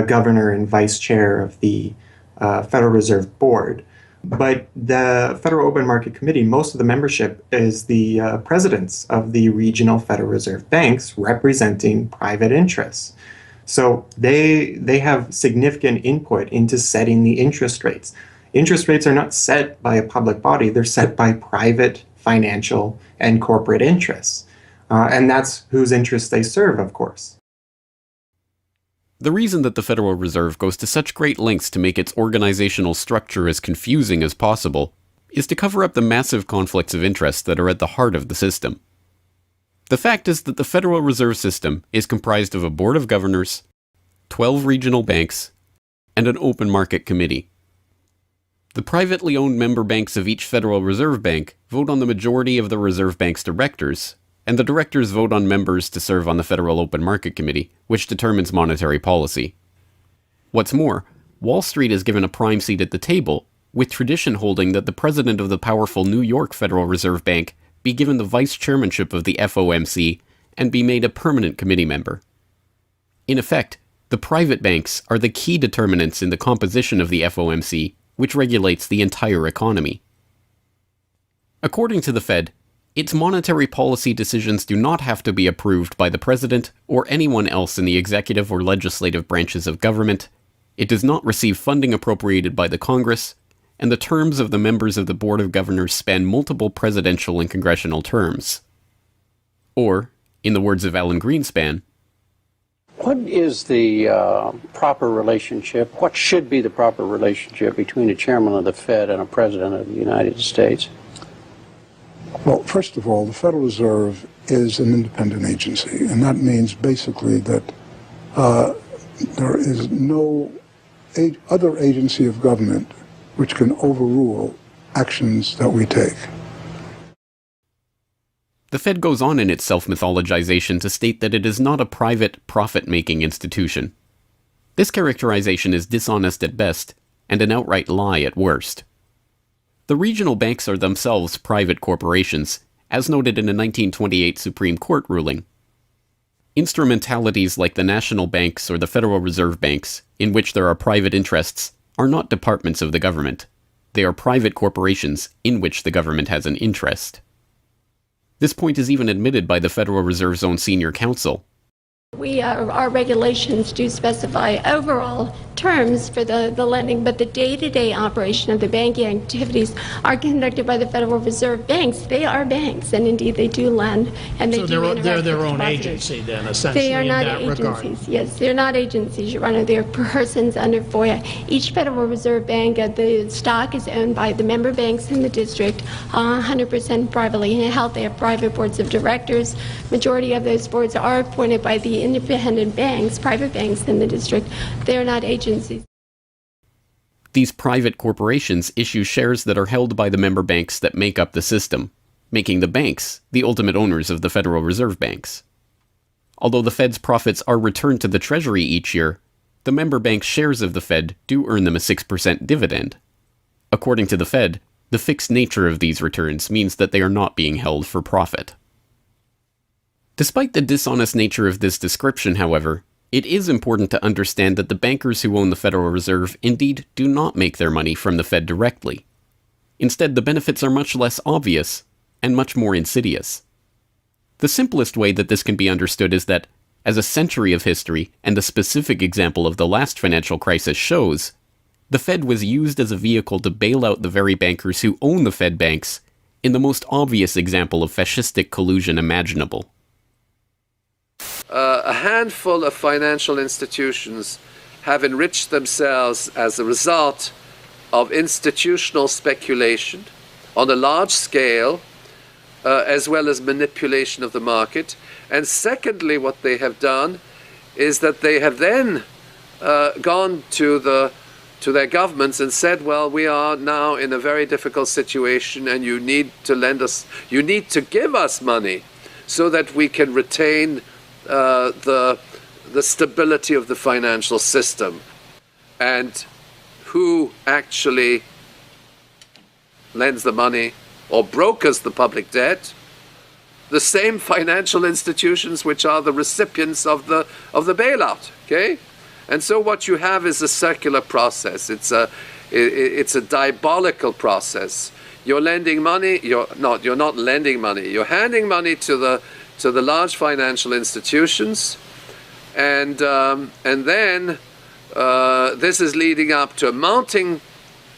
S11: governor and vice chair of the Federal Reserve Board. But the Federal Open Market Committee, most of the membership is the presidents of the regional Federal Reserve banks representing private interests. So they have significant input into setting the interest rates. Interest rates are not set by a public body, they're set by private financial and corporate interests. And that's whose interests they serve, of course.
S1: The reason that the Federal Reserve goes to such great lengths to make its organizational structure as confusing as possible is to cover up the massive conflicts of interest that are at the heart of the system. The fact is that the Federal Reserve System is comprised of a board of governors, 12 regional banks, and an open market committee. The privately owned member banks of each Federal Reserve Bank vote on the majority of the Reserve Bank's directors, and the directors vote on members to serve on the Federal Open Market Committee, which determines monetary policy. What's more, Wall Street is given a prime seat at the table, with tradition holding that the president of the powerful New York Federal Reserve Bank be given the vice chairmanship of the FOMC and be made a permanent committee member. In effect, the private banks are the key determinants in the composition of the FOMC, which regulates the entire economy. According to the Fed, its monetary policy decisions do not have to be approved by the president or anyone else in the executive or legislative branches of government, It does not receive funding appropriated by the Congress, and the terms of the members of the Board of Governors span multiple presidential and congressional terms. Or, in the words of Alan Greenspan,
S20: what is the proper relationship, what should be the proper relationship between a chairman of the Fed and a president of the United States?
S21: Well, first of all, the Federal Reserve is an independent agency, and that means basically that there is no other agency of government which can overrule actions that we take.
S1: The Fed goes on in its self-mythologization to state that it is not a private, profit-making institution. This characterization is dishonest at best, and an outright lie at worst. The regional banks are themselves private corporations, as noted in a 1928 Supreme Court ruling. Instrumentalities like the national banks or the Federal Reserve banks, in which there are private interests, are not departments of the government. They are private corporations in which the government has an interest. This point is even admitted by the Federal Reserve's own senior counsel.
S22: Our regulations do specify overall terms for the lending, but the day-to-day operation of the banking activities are conducted by the Federal Reserve banks. They are banks, and indeed they do lend, and they do interact with
S16: they're their own
S22: depositors.
S16: agency then, essentially,
S22: They are not
S16: in that
S22: agencies.
S16: regard.
S22: Yes, they're not agencies, Your Honor. They're persons under FOIA. Each Federal Reserve bank, the stock is owned by the member banks in the district, 100% privately held. They have private boards of directors. Majority of those boards are appointed by the independent banks, private banks in the district. They are not agencies.
S1: These private corporations issue shares that are held by the member banks that make up the system, making the banks the ultimate owners of the Federal Reserve banks. Although the Fed's profits are returned to the Treasury each year, the member banks' shares of the Fed do earn them a 6% dividend. According to the Fed, the fixed nature of these returns means that they are not being held for profit. Despite the dishonest nature of this description, however, it is important to understand that the bankers who own the Federal Reserve indeed do not make their money from the Fed directly. Instead, the benefits are much less obvious and much more insidious. The simplest way that this can be understood is that, as a century of history and the specific example of the last financial crisis shows, the Fed was used as a vehicle to bail out the very bankers who own the Fed banks in the most obvious example of fascistic collusion imaginable.
S23: A handful of financial institutions have enriched themselves as a result of institutional speculation on a large scale, as well as manipulation of the market. And secondly, what they have done is that they have then gone to their governments and said, well, we are now in a very difficult situation and you need to lend us, you need to give us money so that we can retain the stability of the financial system. And who actually lends the money or brokers the public debt? The same financial institutions which are the recipients of the bailout. Okay, and so what you have is a circular process. It's a diabolical process. You're lending money. You're not lending money. You're handing money to the large financial institutions, and then this is leading up to a mounting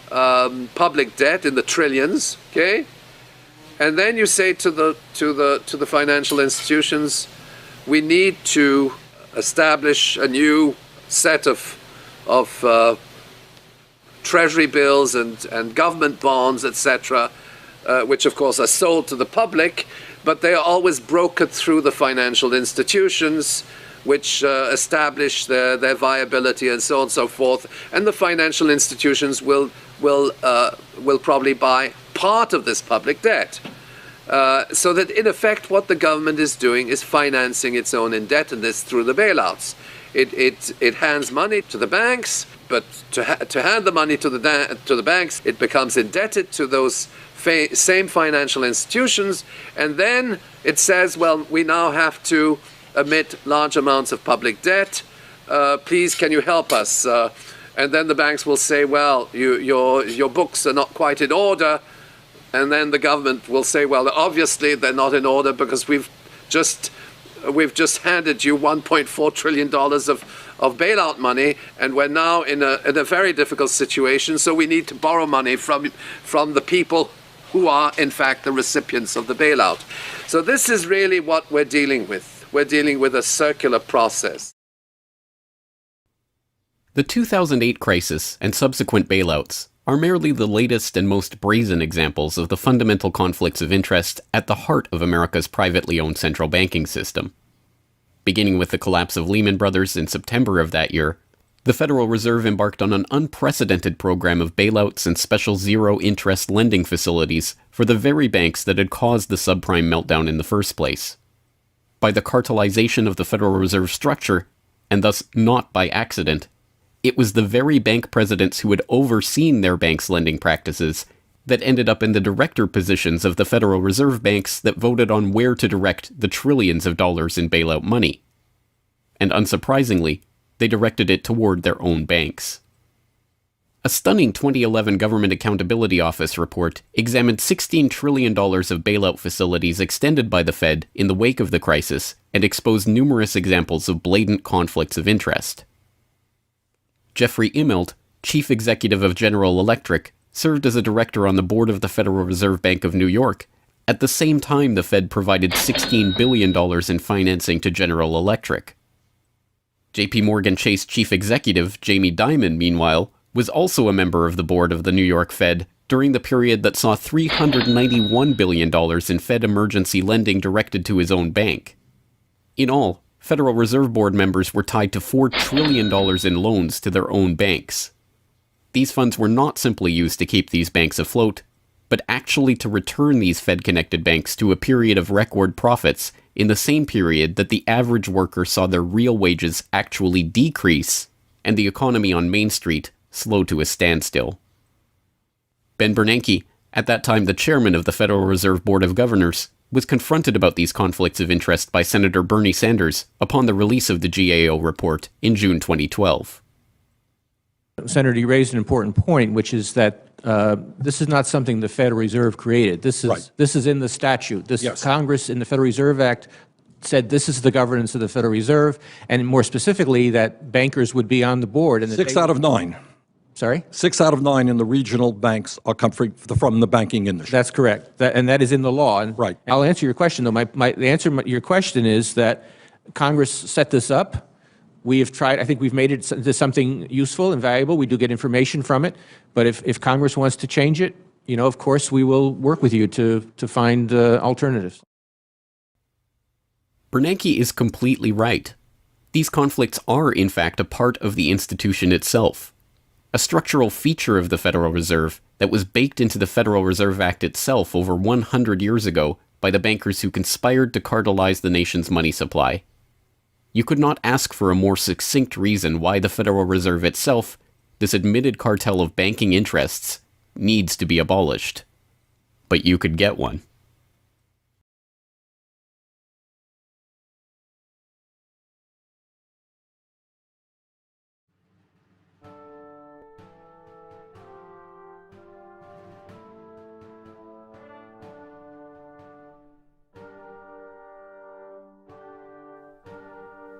S23: public debt in the trillions. Okay, and then you say to the financial institutions, we need to establish a new set of treasury bills and government bonds, etc., which of course are sold to the public, but they are always brokered through the financial institutions, which establish their viability and so on and so forth. And the financial institutions will probably buy part of this public debt. So that in effect what the government is doing is financing its own indebtedness through the bailouts. It hands money to the banks, but to hand the money to the banks, it becomes indebted to those same financial institutions, and then it says, well, we now have to emit large amounts of public debt. Please, can you help us? And then the banks will say, well, your books are not quite in order. And then the government will say, well, obviously they're not in order because we've just we've just handed you $1.4 trillion of bailout money, and we're now in a very difficult situation, so we need to borrow money from the people who are, in fact, the recipients of the bailout. So this is really what we're dealing with. We're dealing with a circular process.
S1: The 2008 crisis and subsequent bailouts are merely the latest and most brazen examples of the fundamental conflicts of interest at the heart of America's privately owned central banking system. Beginning with the collapse of Lehman Brothers in September of that year, the Federal Reserve embarked on an unprecedented program of bailouts and special zero-interest lending facilities for the very banks that had caused the subprime meltdown in the first place. By the cartelization of the Federal Reserve structure, and thus not by accident, it was the very bank presidents who had overseen their banks' lending practices that ended up in the director positions of the Federal Reserve banks that voted on where to direct the trillions of dollars in bailout money. And unsurprisingly, they directed it toward their own banks. A stunning 2011 Government Accountability Office report examined $16 trillion of bailout facilities extended by the Fed in the wake of the crisis and exposed numerous examples of blatant conflicts of interest. Jeffrey Immelt, chief executive of General Electric, served as a director on the board of the Federal Reserve Bank of New York. At the same time, the Fed provided $16 billion in financing to General Electric. JP Morgan Chase chief executive Jamie Dimon, meanwhile, was also a member of the board of the New York Fed during the period that saw $391 billion in Fed emergency lending directed to his own bank. In all, Federal Reserve Board members were tied to $4 trillion in loans to their own banks. These funds were not simply used to keep these banks afloat, but actually to return these Fed-connected banks to a period of record profits in the same period that the average worker saw their real wages actually decrease and the economy on Main Street slow to a standstill. Ben Bernanke, at that time the chairman of the Federal Reserve Board of Governors, was confronted about these conflicts of interest by Senator Bernie Sanders upon the release of the GAO report in June 2012.
S19: Senator, you raised an important point, which is that this is not something the Federal Reserve created. This is in the statute. Congress in the Federal Reserve Act said this is the governance of the Federal Reserve, and more specifically that bankers would be on the board. And
S2: 6 out of 9.
S19: Sorry?
S2: 6 out of 9 in the regional banks are come from the banking industry.
S19: That's correct, and that is in the law. And
S2: right.
S19: I'll answer your question, though. The answer to your question is that Congress set this up. We have tried, I think we've made it into something useful and valuable. We do get information from it. But if Congress wants to change it, of course, we will work with you to find alternatives.
S1: Bernanke is completely right. These conflicts are, in fact, a part of the institution itself. A structural feature of the Federal Reserve that was baked into the Federal Reserve Act itself over 100 years ago by the bankers who conspired to cartelize the nation's money supply. You could not ask for a more succinct reason why the Federal Reserve itself, this admitted cartel of banking interests, needs to be abolished. But you could get one.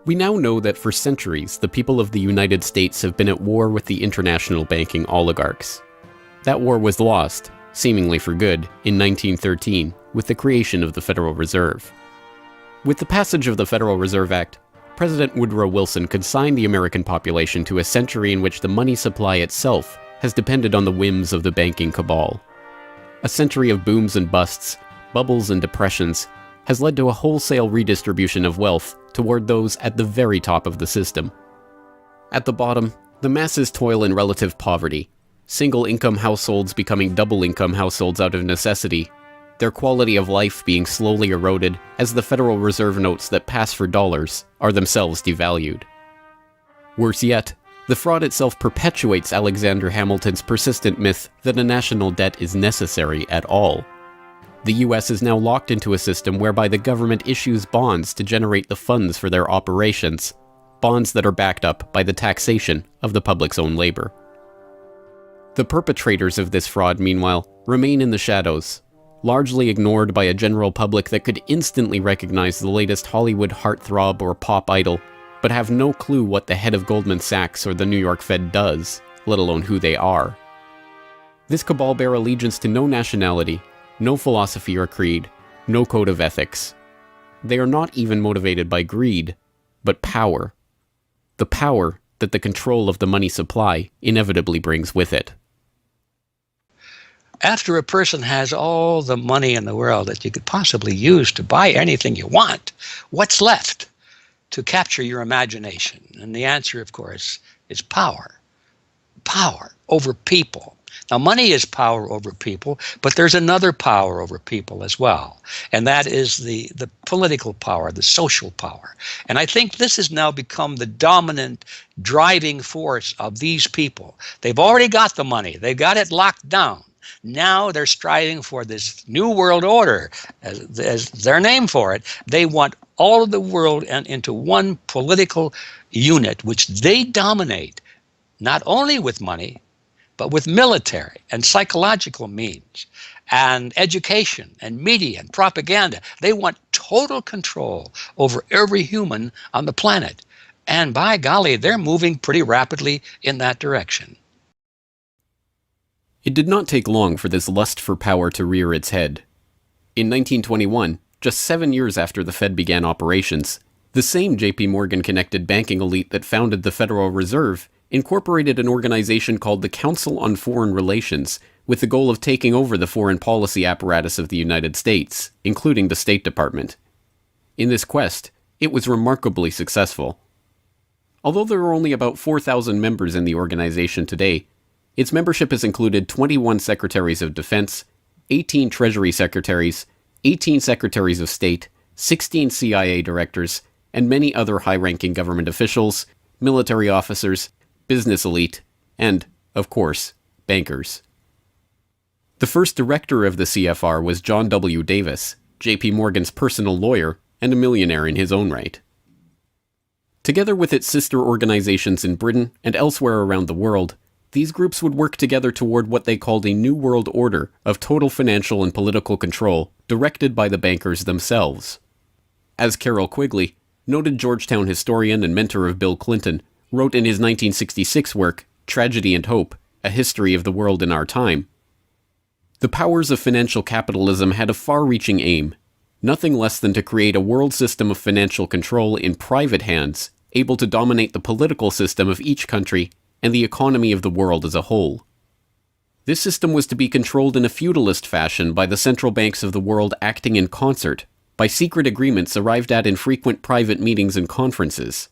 S1: We now know that for centuries, the people of the United States have been at war with the international banking oligarchs. That war was lost, seemingly for good, in 1913 with the creation of the Federal Reserve. With the passage of the Federal Reserve Act, President Woodrow Wilson consigned the American population to a century in which the money supply itself has depended on the whims of the banking cabal. A century of booms and busts, bubbles and depressions, has led to a wholesale redistribution of wealth toward those at the very top of the system. At the bottom, the masses toil in relative poverty, single-income households becoming double-income households out of necessity, their quality of life being slowly eroded as the Federal Reserve notes that pass for dollars are themselves devalued. Worse yet, the fraud itself perpetuates Alexander Hamilton's persistent myth that a national debt is necessary at all. The U.S. is now locked into a system whereby the government issues bonds to generate the funds for their operations, bonds that are backed up by the taxation of the public's own labor. The perpetrators of this fraud, meanwhile, remain in the shadows, largely ignored by a general public that could instantly recognize the latest Hollywood heartthrob or pop idol, but have no clue what the head of Goldman Sachs or the New York Fed does, let alone who they are. This cabal bear allegiance to no nationality, no philosophy or creed, no code of ethics. They are not even motivated by greed, but power. The power that the control of the money supply inevitably brings with it.
S10: After a person has all the money in the world that you could possibly use to buy anything you want, what's left to capture your imagination? And the answer, of course, is power. Power over people. Now, money is power over people, but there's another power over people as well, and that is the political power, the social power. And I think this has now become the dominant driving force of these people. They've already got the money. They've got it locked down. Now they're striving for this new world order, as their name for it. They want all of the world into one political unit, which they dominate, not only with money, but with military and psychological means and education and media and propaganda. They want total control over every human on the planet. And by golly, they're moving pretty rapidly in that direction.
S1: It did not take long for this lust for power to rear its head. In 1921, just 7 years after the Fed began operations, the same JP Morgan-connected banking elite that founded the Federal Reserve incorporated an organization called the Council on Foreign Relations with the goal of taking over the foreign policy apparatus of the United States, including the State Department. In this quest, it was remarkably successful. Although there are only about 4,000 members in the organization today, its membership has included 21 Secretaries of Defense, 18 Treasury Secretaries, 18 Secretaries of State, 16 CIA directors, and many other high-ranking government officials, military officers, business elite, and, of course, bankers. The first director of the CFR was John W. Davis, J.P. Morgan's personal lawyer and a millionaire in his own right. Together with its sister organizations in Britain and elsewhere around the world, these groups would work together toward what they called a New World Order of total financial and political control directed by the bankers themselves. As Carroll Quigley, noted Georgetown historian and mentor of Bill Clinton, wrote in his 1966 work, Tragedy and Hope, A History of the World in Our Time, the powers of financial capitalism had a far-reaching aim, nothing less than to create a world system of financial control in private hands, able to dominate the political system of each country and the economy of the world as a whole. This system was to be controlled in a feudalist fashion by the central banks of the world acting in concert, by secret agreements arrived at in frequent private meetings and conferences.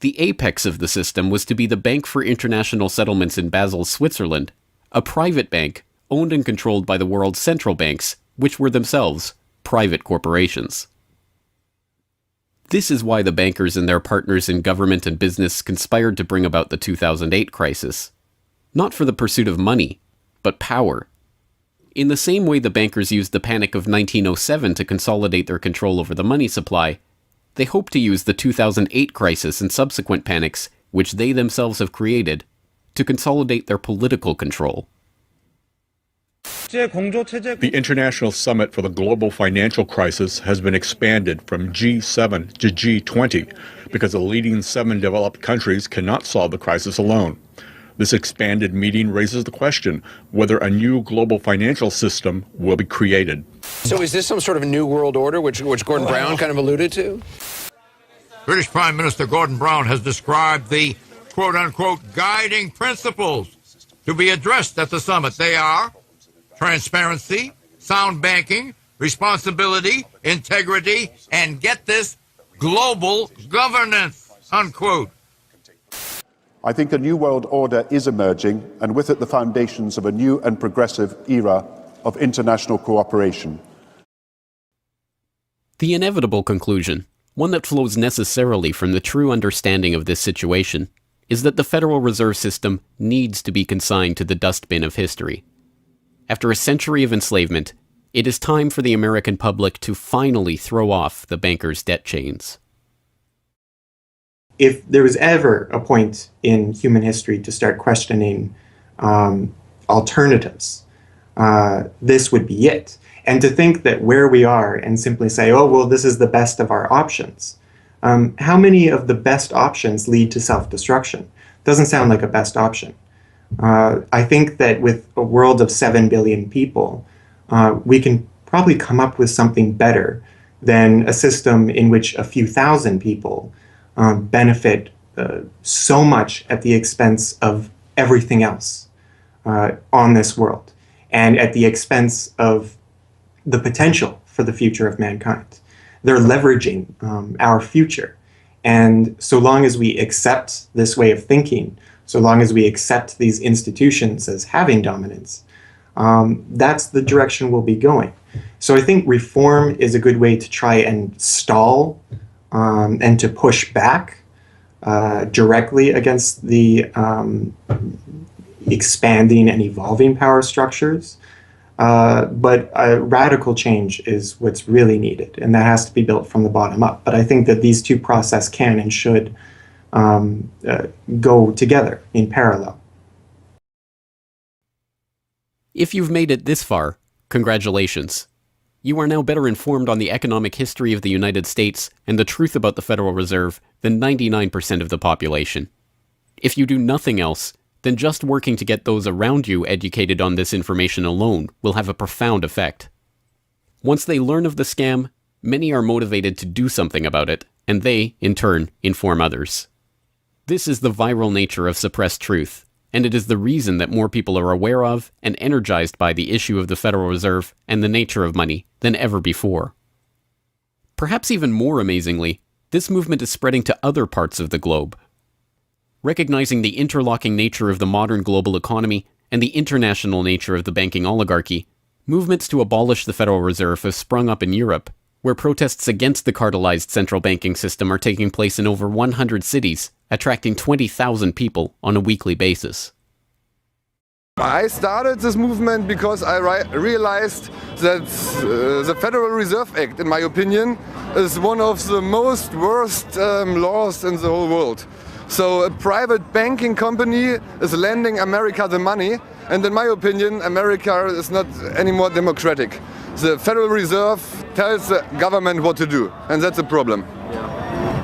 S1: The apex of the system was to be the Bank for International Settlements in Basel, Switzerland, a private bank owned and controlled by the world's central banks, which were themselves private corporations. This is why the bankers and their partners in government and business conspired to bring about the 2008 crisis. Not for the pursuit of money, but power. In the same way the bankers used the panic of 1907 to consolidate their control over the money supply, they hope to use the 2008 crisis and subsequent panics, which they themselves have created, to consolidate their political control.
S3: The International Summit for the Global Financial Crisis has been expanded from G7 to G20 because the leading 7 developed countries cannot solve the crisis alone. This expanded meeting raises the question whether a new global financial system will be created.
S4: So is this some sort of a new world order, which Gordon Brown kind of alluded to?
S5: British Prime Minister Gordon Brown has described the quote-unquote guiding principles to be addressed at the summit. They are transparency, sound banking, responsibility, integrity, and get this, global governance, unquote.
S24: I think a new world order is emerging, and with it the foundations of a new and progressive era of international cooperation.
S1: The inevitable conclusion, one that flows necessarily from the true understanding of this situation, is that the Federal Reserve System needs to be consigned to the dustbin of history. After a century of enslavement, it is time for the American public to finally throw off the bankers' debt chains.
S11: If there was ever a point in human history to start questioning alternatives, this would be it. And to think that where we are and simply say, oh, well, this is the best of our options. How many of the best options lead to self-destruction? Doesn't sound like a best option. I think that with a world of 7 billion people, we can probably come up with something better than a system in which a few thousand people benefit so much at the expense of everything else on this world, and at the expense of the potential for the future of mankind. They're leveraging our future. And so long as we accept this way of thinking, so long as we accept these institutions as having dominance, that's the direction we'll be going. So I think reform is a good way to try and stall and to push back directly against the expanding and evolving power structures. But radical change is what's really needed, and that has to be built from the bottom up. But I think that these two processes can and should go together in parallel.
S1: If you've made it this far, congratulations. You are now better informed on the economic history of the United States and the truth about the Federal Reserve than 99% of the population. If you do nothing else, then just working to get those around you educated on this information alone will have a profound effect. Once they learn of the scam, many are motivated to do something about it, and they, in turn, inform others. This is the viral nature of suppressed truth, and it is the reason that more people are aware of and energized by the issue of the Federal Reserve and the nature of money than ever before. Perhaps even more amazingly, this movement is spreading to other parts of the globe. Recognizing the interlocking nature of the modern global economy and the international nature of the banking oligarchy, movements to abolish the Federal Reserve have sprung up in Europe, where protests against the cartelized central banking system are taking place in over 100 cities, attracting 20,000 people on a weekly basis.
S6: I started this movement because I realized that the Federal Reserve Act, in my opinion, is one of the most worst laws in the whole world. So a private banking company is lending America the money, and in my opinion, America is not any more democratic. The Federal Reserve tells the government what to do, and that's a problem.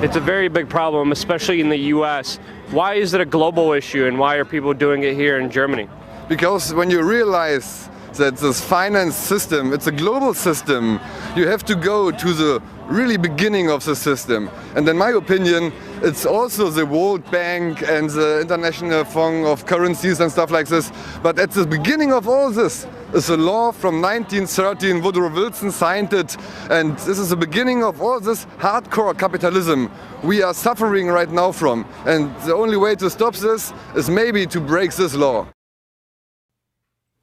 S7: It's a very big problem, especially in the US. Why is it a global issue, and why are people doing it here in Germany?
S6: Because when you realize that this finance system, it's a global system, you have to go to the really beginning of the system. And in my opinion, it's also the World Bank and the International Fund of Currencies and stuff like this. But at the beginning of all this is a law from 1913, Woodrow Wilson signed it. And this is the beginning of all this hardcore capitalism we are suffering right now from. And the only way to stop this is maybe to break this law.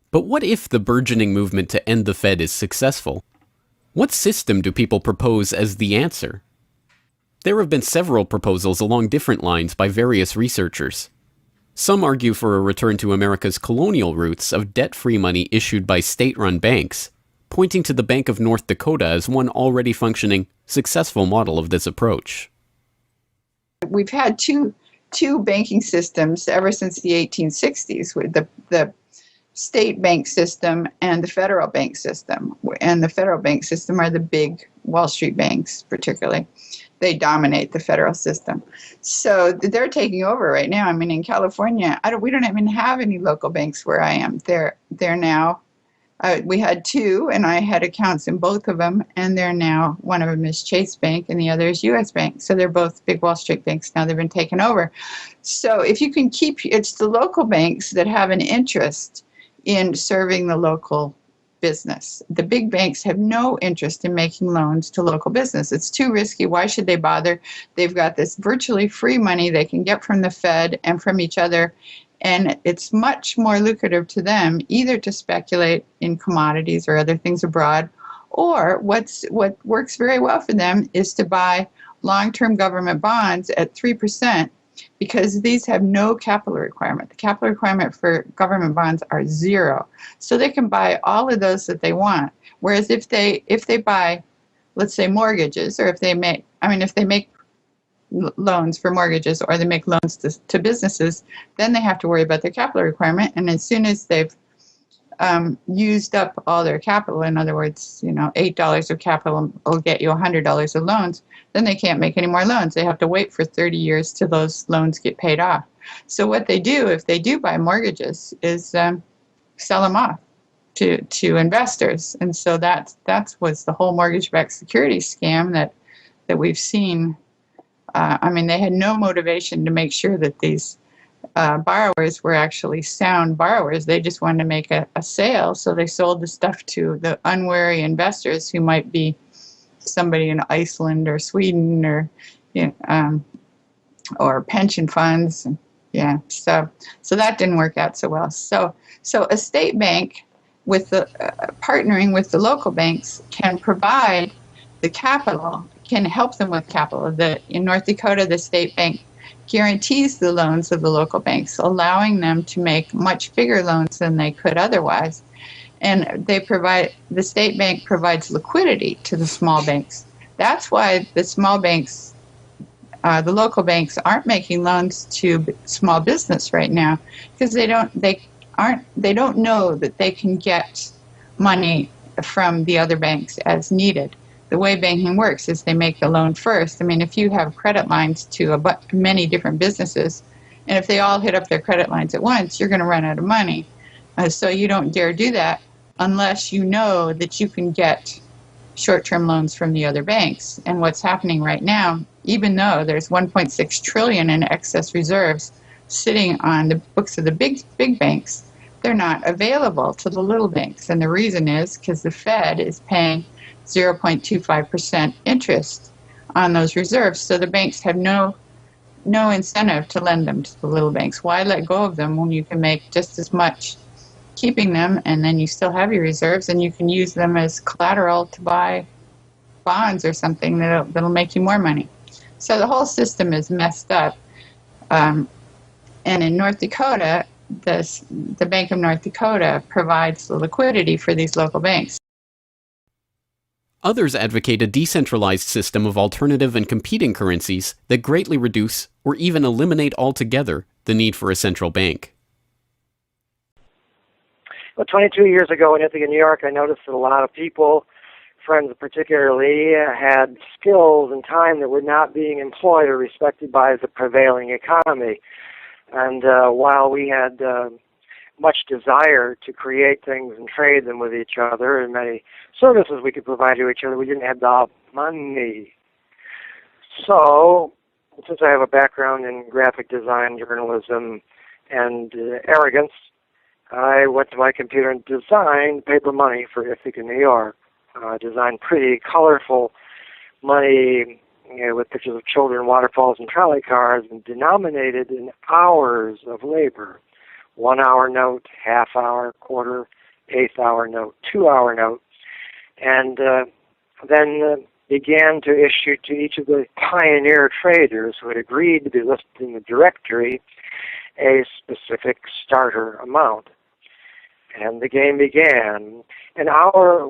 S1: But what if the burgeoning movement to end the Fed is successful? What system do people propose as the answer? There have been several proposals along different lines by various researchers. Some argue for a return to America's colonial roots of debt-free money issued by state-run banks, pointing to the Bank of North Dakota as one already functioning, successful model of this approach.
S8: We've had two banking systems ever since the 1860s, with the state bank system and the federal bank system. And the federal bank system are the big Wall Street banks, particularly. They dominate the federal system. So they're taking over right now. I mean, in California, we don't even have any local banks where I am. They're now, we had two, and I had accounts in both of them, and they're now, one of them is Chase Bank and the other is U.S. Bank. So they're both big Wall Street banks now. They've been taken over. So if you can keep, it's the local banks that have an interest in serving the local business. The big banks have no interest in making loans to local business. It's too risky. Why should they bother? They've got this virtually free money they can get from the Fed and from each other, and it's much more lucrative to them either to speculate in commodities or other things abroad, or what works very well for them is to buy long-term government bonds at 3%, because these have no capital requirement. The capital requirement for government bonds are zero. So they can buy all of those that they want. Whereas if they buy, let's say, mortgages, or if they make loans for mortgages, or they make loans to businesses, then they have to worry about their capital requirement. And as soon as they've used up all their capital, in other words, $8 of capital will get you $100 of loans, then they can't make any more loans. They have to wait for 30 years till those loans get paid off. So what they do, if they do buy mortgages, is sell them off to investors. And so that was the whole mortgage-backed securities scam that we've seen. They had no motivation to make sure that these borrowers were actually sound borrowers. They just wanted to make a sale, so they sold the stuff to the unwary investors who might be somebody in Iceland or Sweden or pension funds. Yeah, so that didn't work out so well. So a state bank with the partnering with the local banks can provide the capital, can help them with capital. In North Dakota, the state bank guarantees the loans of the local banks, allowing them to make much bigger loans than they could otherwise. And the state bank provides liquidity to the small banks. That's why the small banks, the local banks, aren't making loans to small business right now, because they don't know that they can get money from the other banks as needed. The way banking works is they make the loan first. If you have credit lines to many different businesses, and if they all hit up their credit lines at once, you're going to run out of money. So you don't dare do that unless you know that you can get short-term loans from the other banks. And what's happening right now, even though there's $1.6 trillion in excess reserves sitting on the books of the big banks, they're not available to the little banks. And the reason is because the Fed is paying 0.25% interest on those reserves. So the banks have no incentive to lend them to the little banks. Why let go of them when you can make just as much keeping them, and then you still have your reserves, and you can use them as collateral to buy bonds or something that'll make you more money. So the whole system is messed up. And in North Dakota, the Bank of North Dakota provides the liquidity for these local banks.
S1: Others advocate a decentralized system of alternative and competing currencies that greatly reduce or even eliminate altogether the need for a central bank.
S9: Well, 22 years ago in Ithaca, New York, I noticed that a lot of people, friends particularly, had skills and time that were not being employed or respected by the prevailing economy. And while we had much desire to create things and trade them with each other, and many services we could provide to each other, we didn't have the money. So, since I have a background in graphic design, journalism, and arrogance, I went to my computer and designed paper money for Ithaca, New York. Designed pretty colorful money, with pictures of children, waterfalls, and trolley cars, and denominated in hours of labor. 1 hour note, half hour, quarter, eighth hour note, 2 hour note, and then began to issue to each of the pioneer traders who had agreed to be listed in the directory a specific starter amount. And the game began. An hour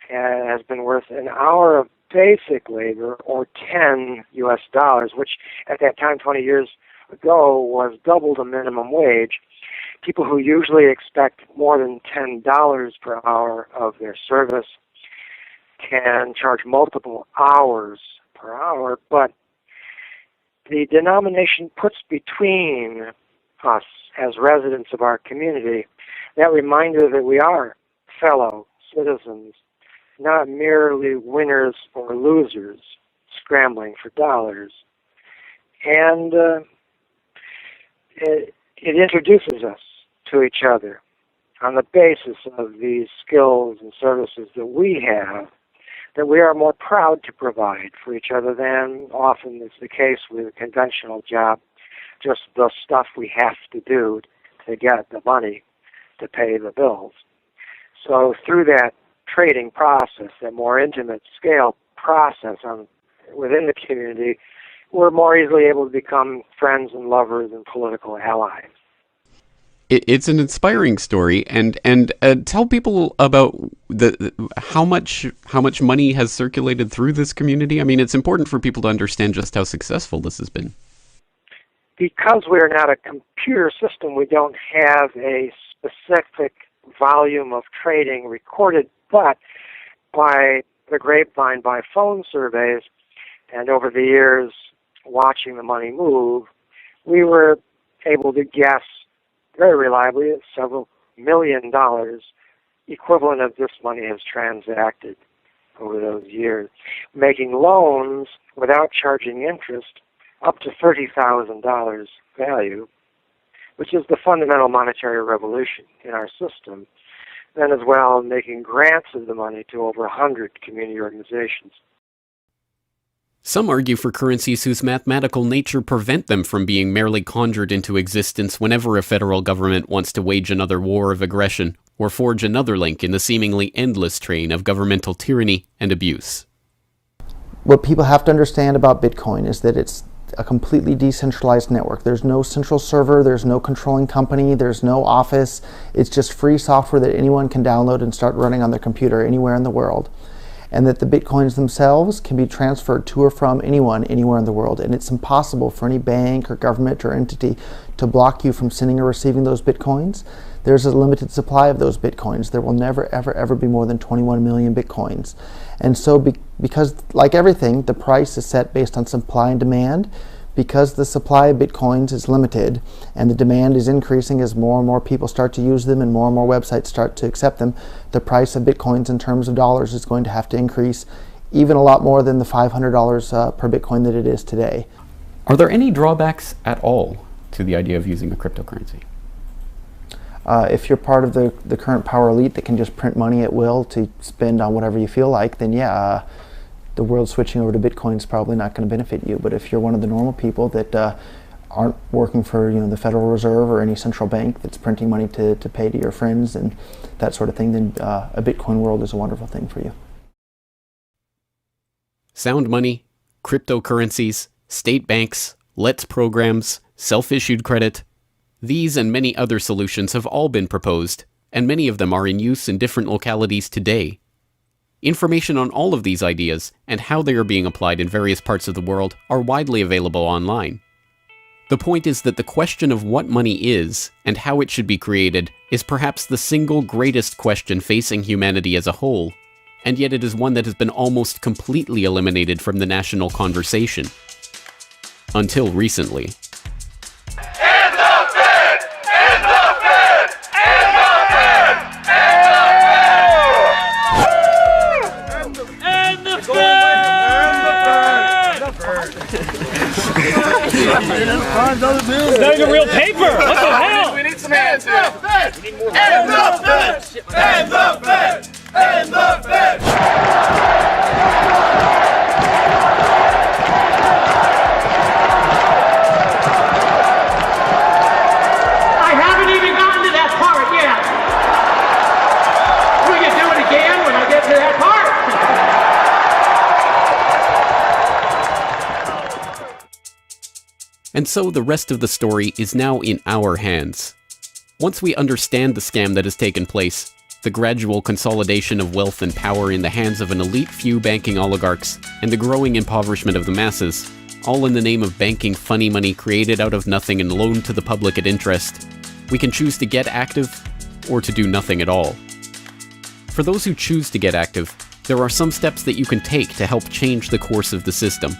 S9: has been worth an hour of basic labor, or 10 US dollars, which at that time, 20 years ago, was double the minimum wage. People who usually expect more than $10 per hour of their service can charge multiple hours per hour, but the denomination puts between us as residents of our community that reminder that we are fellow citizens, not merely winners or losers scrambling for dollars. And it introduces us to each other on the basis of these skills and services that we have, that we are more proud to provide for each other than often is the case with a conventional job, just the stuff we have to do to get the money to pay the bills. So through that trading process, that more intimate scale process within the community, we're more easily able to become friends and lovers and political allies.
S1: It's an inspiring story, and tell people about how much money has circulated through this community. I mean, it's important for people to understand just how successful this has been.
S9: Because we're not a computer system, we don't have a specific volume of trading recorded, but by the grapevine, by phone surveys, and over the years watching the money move, we were able to guess very reliably at several $1 million equivalent of this money has transacted over those years, making loans without charging interest up to $30,000 value, which is the fundamental monetary revolution in our system. Then as well, making grants of the money to over 100 community organizations.
S1: Some argue for currencies whose mathematical nature prevent them from being merely conjured into existence whenever a federal government wants to wage another war of aggression or forge another link in the seemingly endless train of governmental tyranny and abuse.
S12: What people have to understand about Bitcoin is that it's a completely decentralized network. There's no central server, there's no controlling company, there's no office. It's just free software that anyone can download and start running on their computer anywhere in the world. And that the Bitcoins themselves can be transferred to or from anyone anywhere in the world. And it's impossible for any bank or government or entity to block you from sending or receiving those Bitcoins. There's a limited supply of those Bitcoins. There will never, ever, ever be more than 21 million Bitcoins. And so because, like everything, the price is set based on supply and demand, because the supply of Bitcoins is limited and the demand is increasing as more and more people start to use them and more websites start to accept them, the price of Bitcoins in terms of dollars is going to have to increase even a lot more than the $500 per Bitcoin that it is today.
S1: Are there any drawbacks at all to the idea of using a cryptocurrency?
S12: If you're part of the current power elite that can just print money at will to spend on whatever you feel like, then yeah, the world switching over to Bitcoin is probably not going to benefit you. But if you're one of the normal people that aren't working for the Federal Reserve or any central bank that's printing money to pay to your friends and that sort of thing, then a Bitcoin world is a wonderful thing for you.
S1: Sound money, cryptocurrencies, state banks, LETS programs, self-issued credit. These and many other solutions have all been proposed, and many of them are in use in different localities today. Information on all of these ideas and how they are being applied in various parts of the world are widely available online. The point is that the question of what money is and how it should be created is perhaps the single greatest question facing humanity as a whole, and yet it is one that has been almost completely eliminated from the national conversation. Until recently.
S13: It's not even real paper. What the hell? We need some hands here. End the Fed! End the Fed! End the Fed! I haven't even gotten to that part yet. We can do it again when I get to that part.
S1: And so the rest of the story is now in our hands. Once we understand the scam that has taken place, the gradual consolidation of wealth and power in the hands of an elite few banking oligarchs, and the growing impoverishment of the masses, all in the name of banking funny money created out of nothing and loaned to the public at interest, we can choose to get active or to do nothing at all. For those who choose to get active, there are some steps that you can take to help change the course of the system.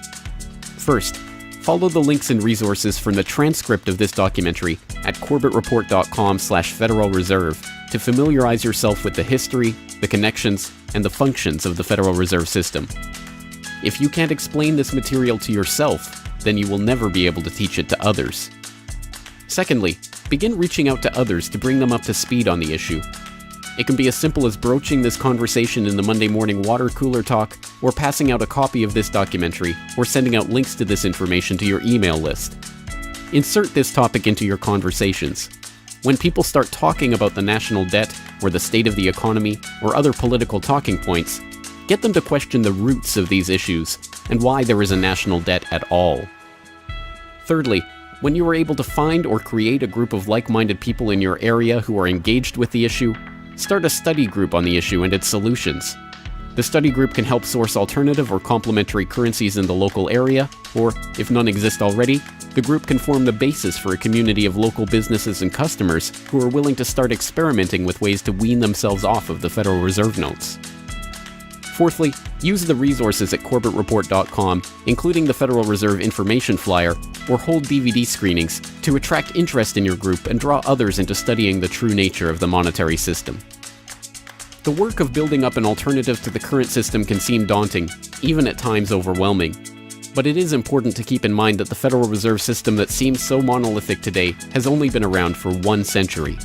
S1: First, follow the links and resources from the transcript of this documentary at corbettreport.com/Federal Reserve to familiarize yourself with the history, the connections, and the functions of the Federal Reserve System. If you can't explain this material to yourself, then you will never be able to teach it to others. Secondly, begin reaching out to others to bring them up to speed on the issue. It can be as simple as broaching this conversation in the Monday morning water cooler talk, or passing out a copy of this documentary, or sending out links to this information to your email list. Insert this topic into your conversations. When people start talking about the national debt, or the state of the economy, or other political talking points, get them to question the roots of these issues, and why there is a national debt at all. Thirdly, when you are able to find or create a group of like-minded people in your area who are engaged with the issue, start a study group on the issue and its solutions. The study group can help source alternative or complementary currencies in the local area, or, if none exist already, The group can form the basis for a community of local businesses and customers who are willing to start experimenting with ways to wean themselves off of the Federal Reserve notes. Fourthly, use the resources at corbettreport.com, including the Federal Reserve information flyer, or hold DVD screenings to attract interest in your group and draw others into studying the true nature of the monetary system. The work of building up an alternative to the current system can seem daunting, even at times overwhelming. But it is important to keep in mind that the Federal Reserve System that seems so monolithic today has only been around for 1 century.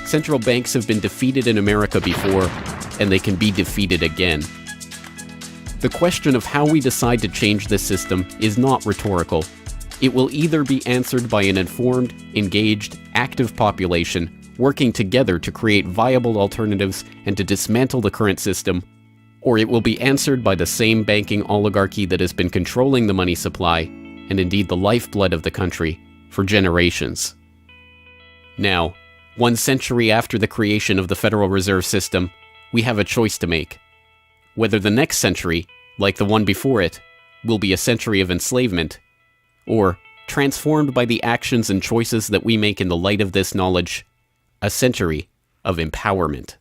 S1: Central banks have been defeated in America before, and they can be defeated again. The question of how we decide to change this system is not rhetorical. It will either be answered by an informed, engaged, active population working together to create viable alternatives and to dismantle the current system, or it will be answered by the same banking oligarchy that has been controlling the money supply, and indeed the lifeblood of the country, for generations. Now, 1 century after the creation of the Federal Reserve System, we have a choice to make. Whether the next century, like the one before it, will be a century of enslavement, or, transformed by the actions and choices that we make in the light of this knowledge, a century of empowerment.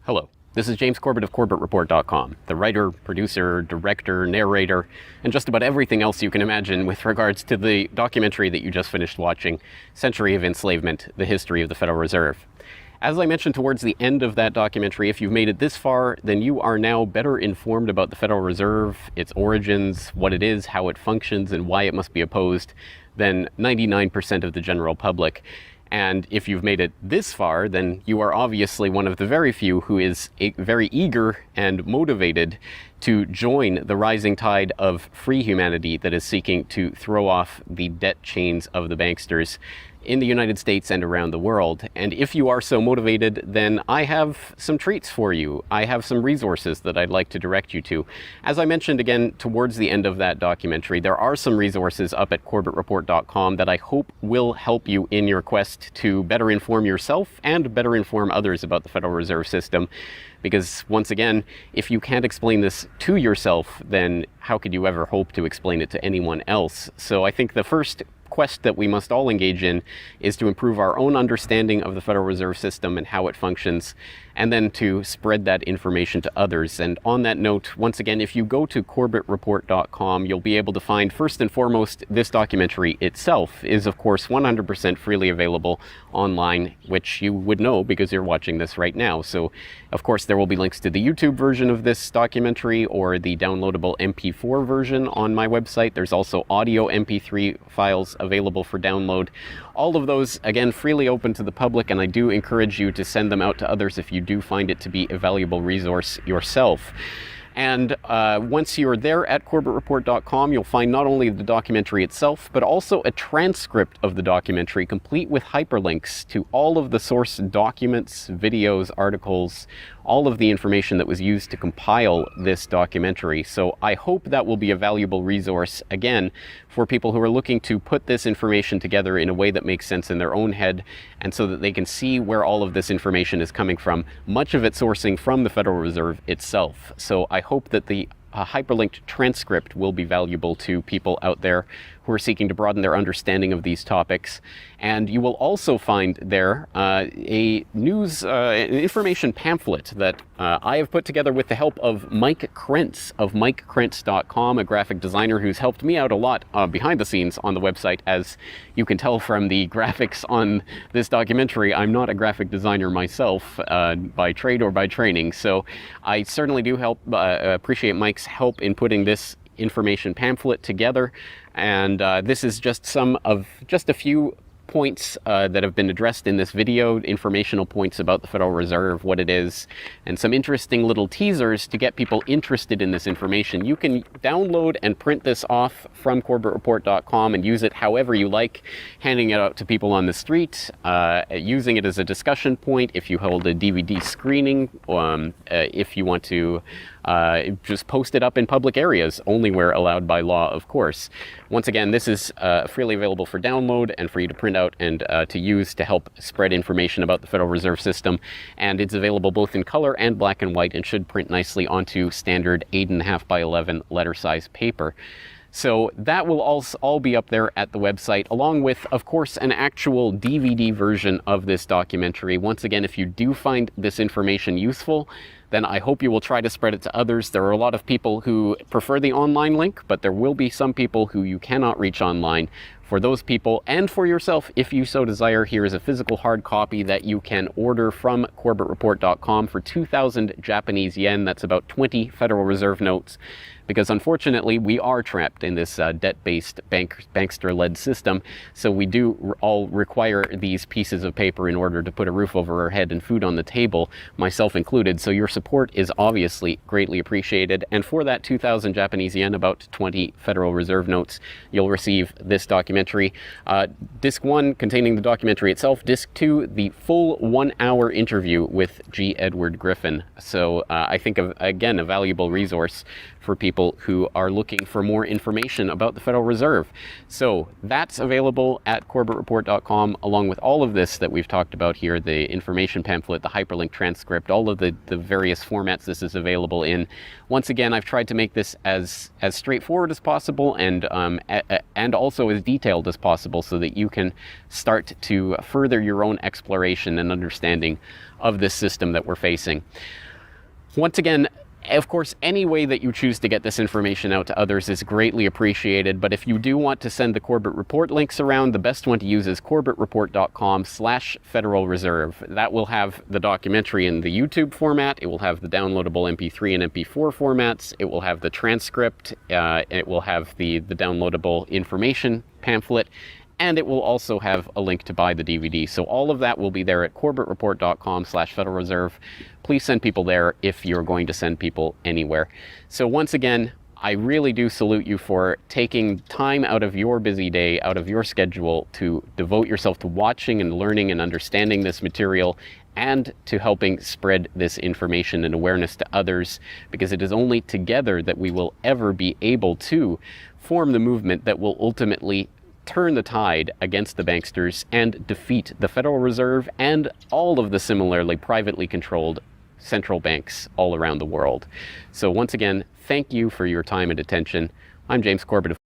S1: Hello, this is James Corbett of CorbettReport.com, the writer, producer, director, narrator, and just about everything else you can imagine with regards to the documentary that you just finished watching, Century of Enslavement, The History of the Federal Reserve. As I mentioned towards the end of that documentary, if you've made it this far, then you are now better informed about the Federal Reserve, its origins, what it is, how it functions, and why it must be opposed than 99% of the general public. And if you've made it this far, then you are obviously one of the very few who is very eager and motivated to join the rising tide of free humanity that is seeking to throw off the debt chains of the banksters in the United States and around the world. And if you are so motivated, then I have some treats for you. I have some resources that I'd like to direct you to. As I mentioned again towards the end of that documentary, there are some resources up at corbettreport.com that I hope will help you in your quest to better inform yourself and better inform others about the Federal Reserve System. Because once again, if you can't explain this to yourself, then how could you ever hope to explain it to anyone else? So I think the first quest that we must all engage in is to improve our own understanding of the Federal Reserve System and how it functions, and then to spread that information to others. And on that note, once again, if you go to corbettreport.com, you'll be able to find, first and foremost, this documentary itself is, of course, 100% freely available online, which you would know because you're watching this right now. So, of course, there will be links to the YouTube version of this documentary or the downloadable MP4 version on my website. There's also audio MP3 files available for download. All of those, again, freely open to the public, and I do encourage you to send them out to others if you do find it to be a valuable resource yourself. And once you're there at corbettreport.com, you'll find not only the documentary itself, but also a transcript of the documentary, complete with hyperlinks to all of the source documents, videos, articles, all of the information that was used to compile this documentary. So I hope that will be a valuable resource, again, for people who are looking to put this information together in a way that makes sense in their own head, and so that they can see where all of this information is coming from, much of it sourcing from the Federal Reserve itself. So I hope that the hyperlinked transcript will be valuable to people out there who are seeking to broaden their understanding of these topics. And you will also find there a news information pamphlet that I have put together with the help of Mike Krentz of MikeKrentz.com, a graphic designer who's helped me out a lot behind the scenes on the website. As you can tell from the graphics on this documentary, I'm not a graphic designer myself by trade or by training, so I certainly do appreciate Mike's help in putting this information pamphlet together. And this is just a few points that have been addressed in this video, informational points about the Federal Reserve, what it is, and some interesting little teasers to get people interested in this information. You can download and print this off from CorbettReport.com and use it however you like, handing it out to people on the street, using it as a discussion point if you hold a DVD screening, if you want to just post it up in public areas, only where allowed by law, of course. Once again, this is freely available for download and for you to print out and to use to help spread information about the Federal Reserve System. And it's available both in color and black and white and should print nicely onto standard 8.5 by 11 letter size paper. So that will all be up there at the website, along with, of course, an actual DVD version of this documentary. Once again, if you do find this information useful, then I hope you will try to spread it to others. There are a lot of people who prefer the online link, but there will be some people who you cannot reach online. For those people, and for yourself, if you so desire, here is a physical hard copy that you can order from CorbettReport.com for 2,000 Japanese yen. That's about 20 Federal Reserve notes. Because unfortunately, we are trapped in this debt-based bankster-led system. So we do all require these pieces of paper in order to put a roof over our head and food on the table, myself included. So your support is obviously greatly appreciated. And for that 2,000 Japanese yen, about 20 Federal Reserve notes, you'll receive this documentary. Disc 1 containing the documentary itself. Disc 2, the full 1-hour interview with G. Edward Griffin. So I think, again, a valuable resource for people who are looking for more information about the Federal Reserve. So that's available at CorbettReport.com, along with all of this that we've talked about here, the information pamphlet, the hyperlink transcript, all of the various formats this is available in. Once again, I've tried to make this as straightforward as possible and also as detailed as possible so that you can start to further your own exploration and understanding of this system that we're facing. Once again, of course, any way that you choose to get this information out to others is greatly appreciated, but if you do want to send the Corbett Report links around, the best one to use is CorbettReport.com/Federal Reserve. That will have the documentary in the YouTube format, it will have the downloadable MP3 and MP4 formats, it will have the transcript, it will have the downloadable information pamphlet, and it will also have a link to buy the DVD. So all of that will be there at CorbettReport.com/Federal Reserve. Please send people there if you're going to send people anywhere. So once again, I really do salute you for taking time out of your busy day, out of your schedule, to devote yourself to watching and learning and understanding this material, and to helping spread this information and awareness to others, because it is only together that we will ever be able to form the movement that will ultimately turn the tide against the banksters and defeat the Federal Reserve and all of the similarly privately controlled central banks all around the world. So once again, thank you for your time and attention. I'm James Corbett.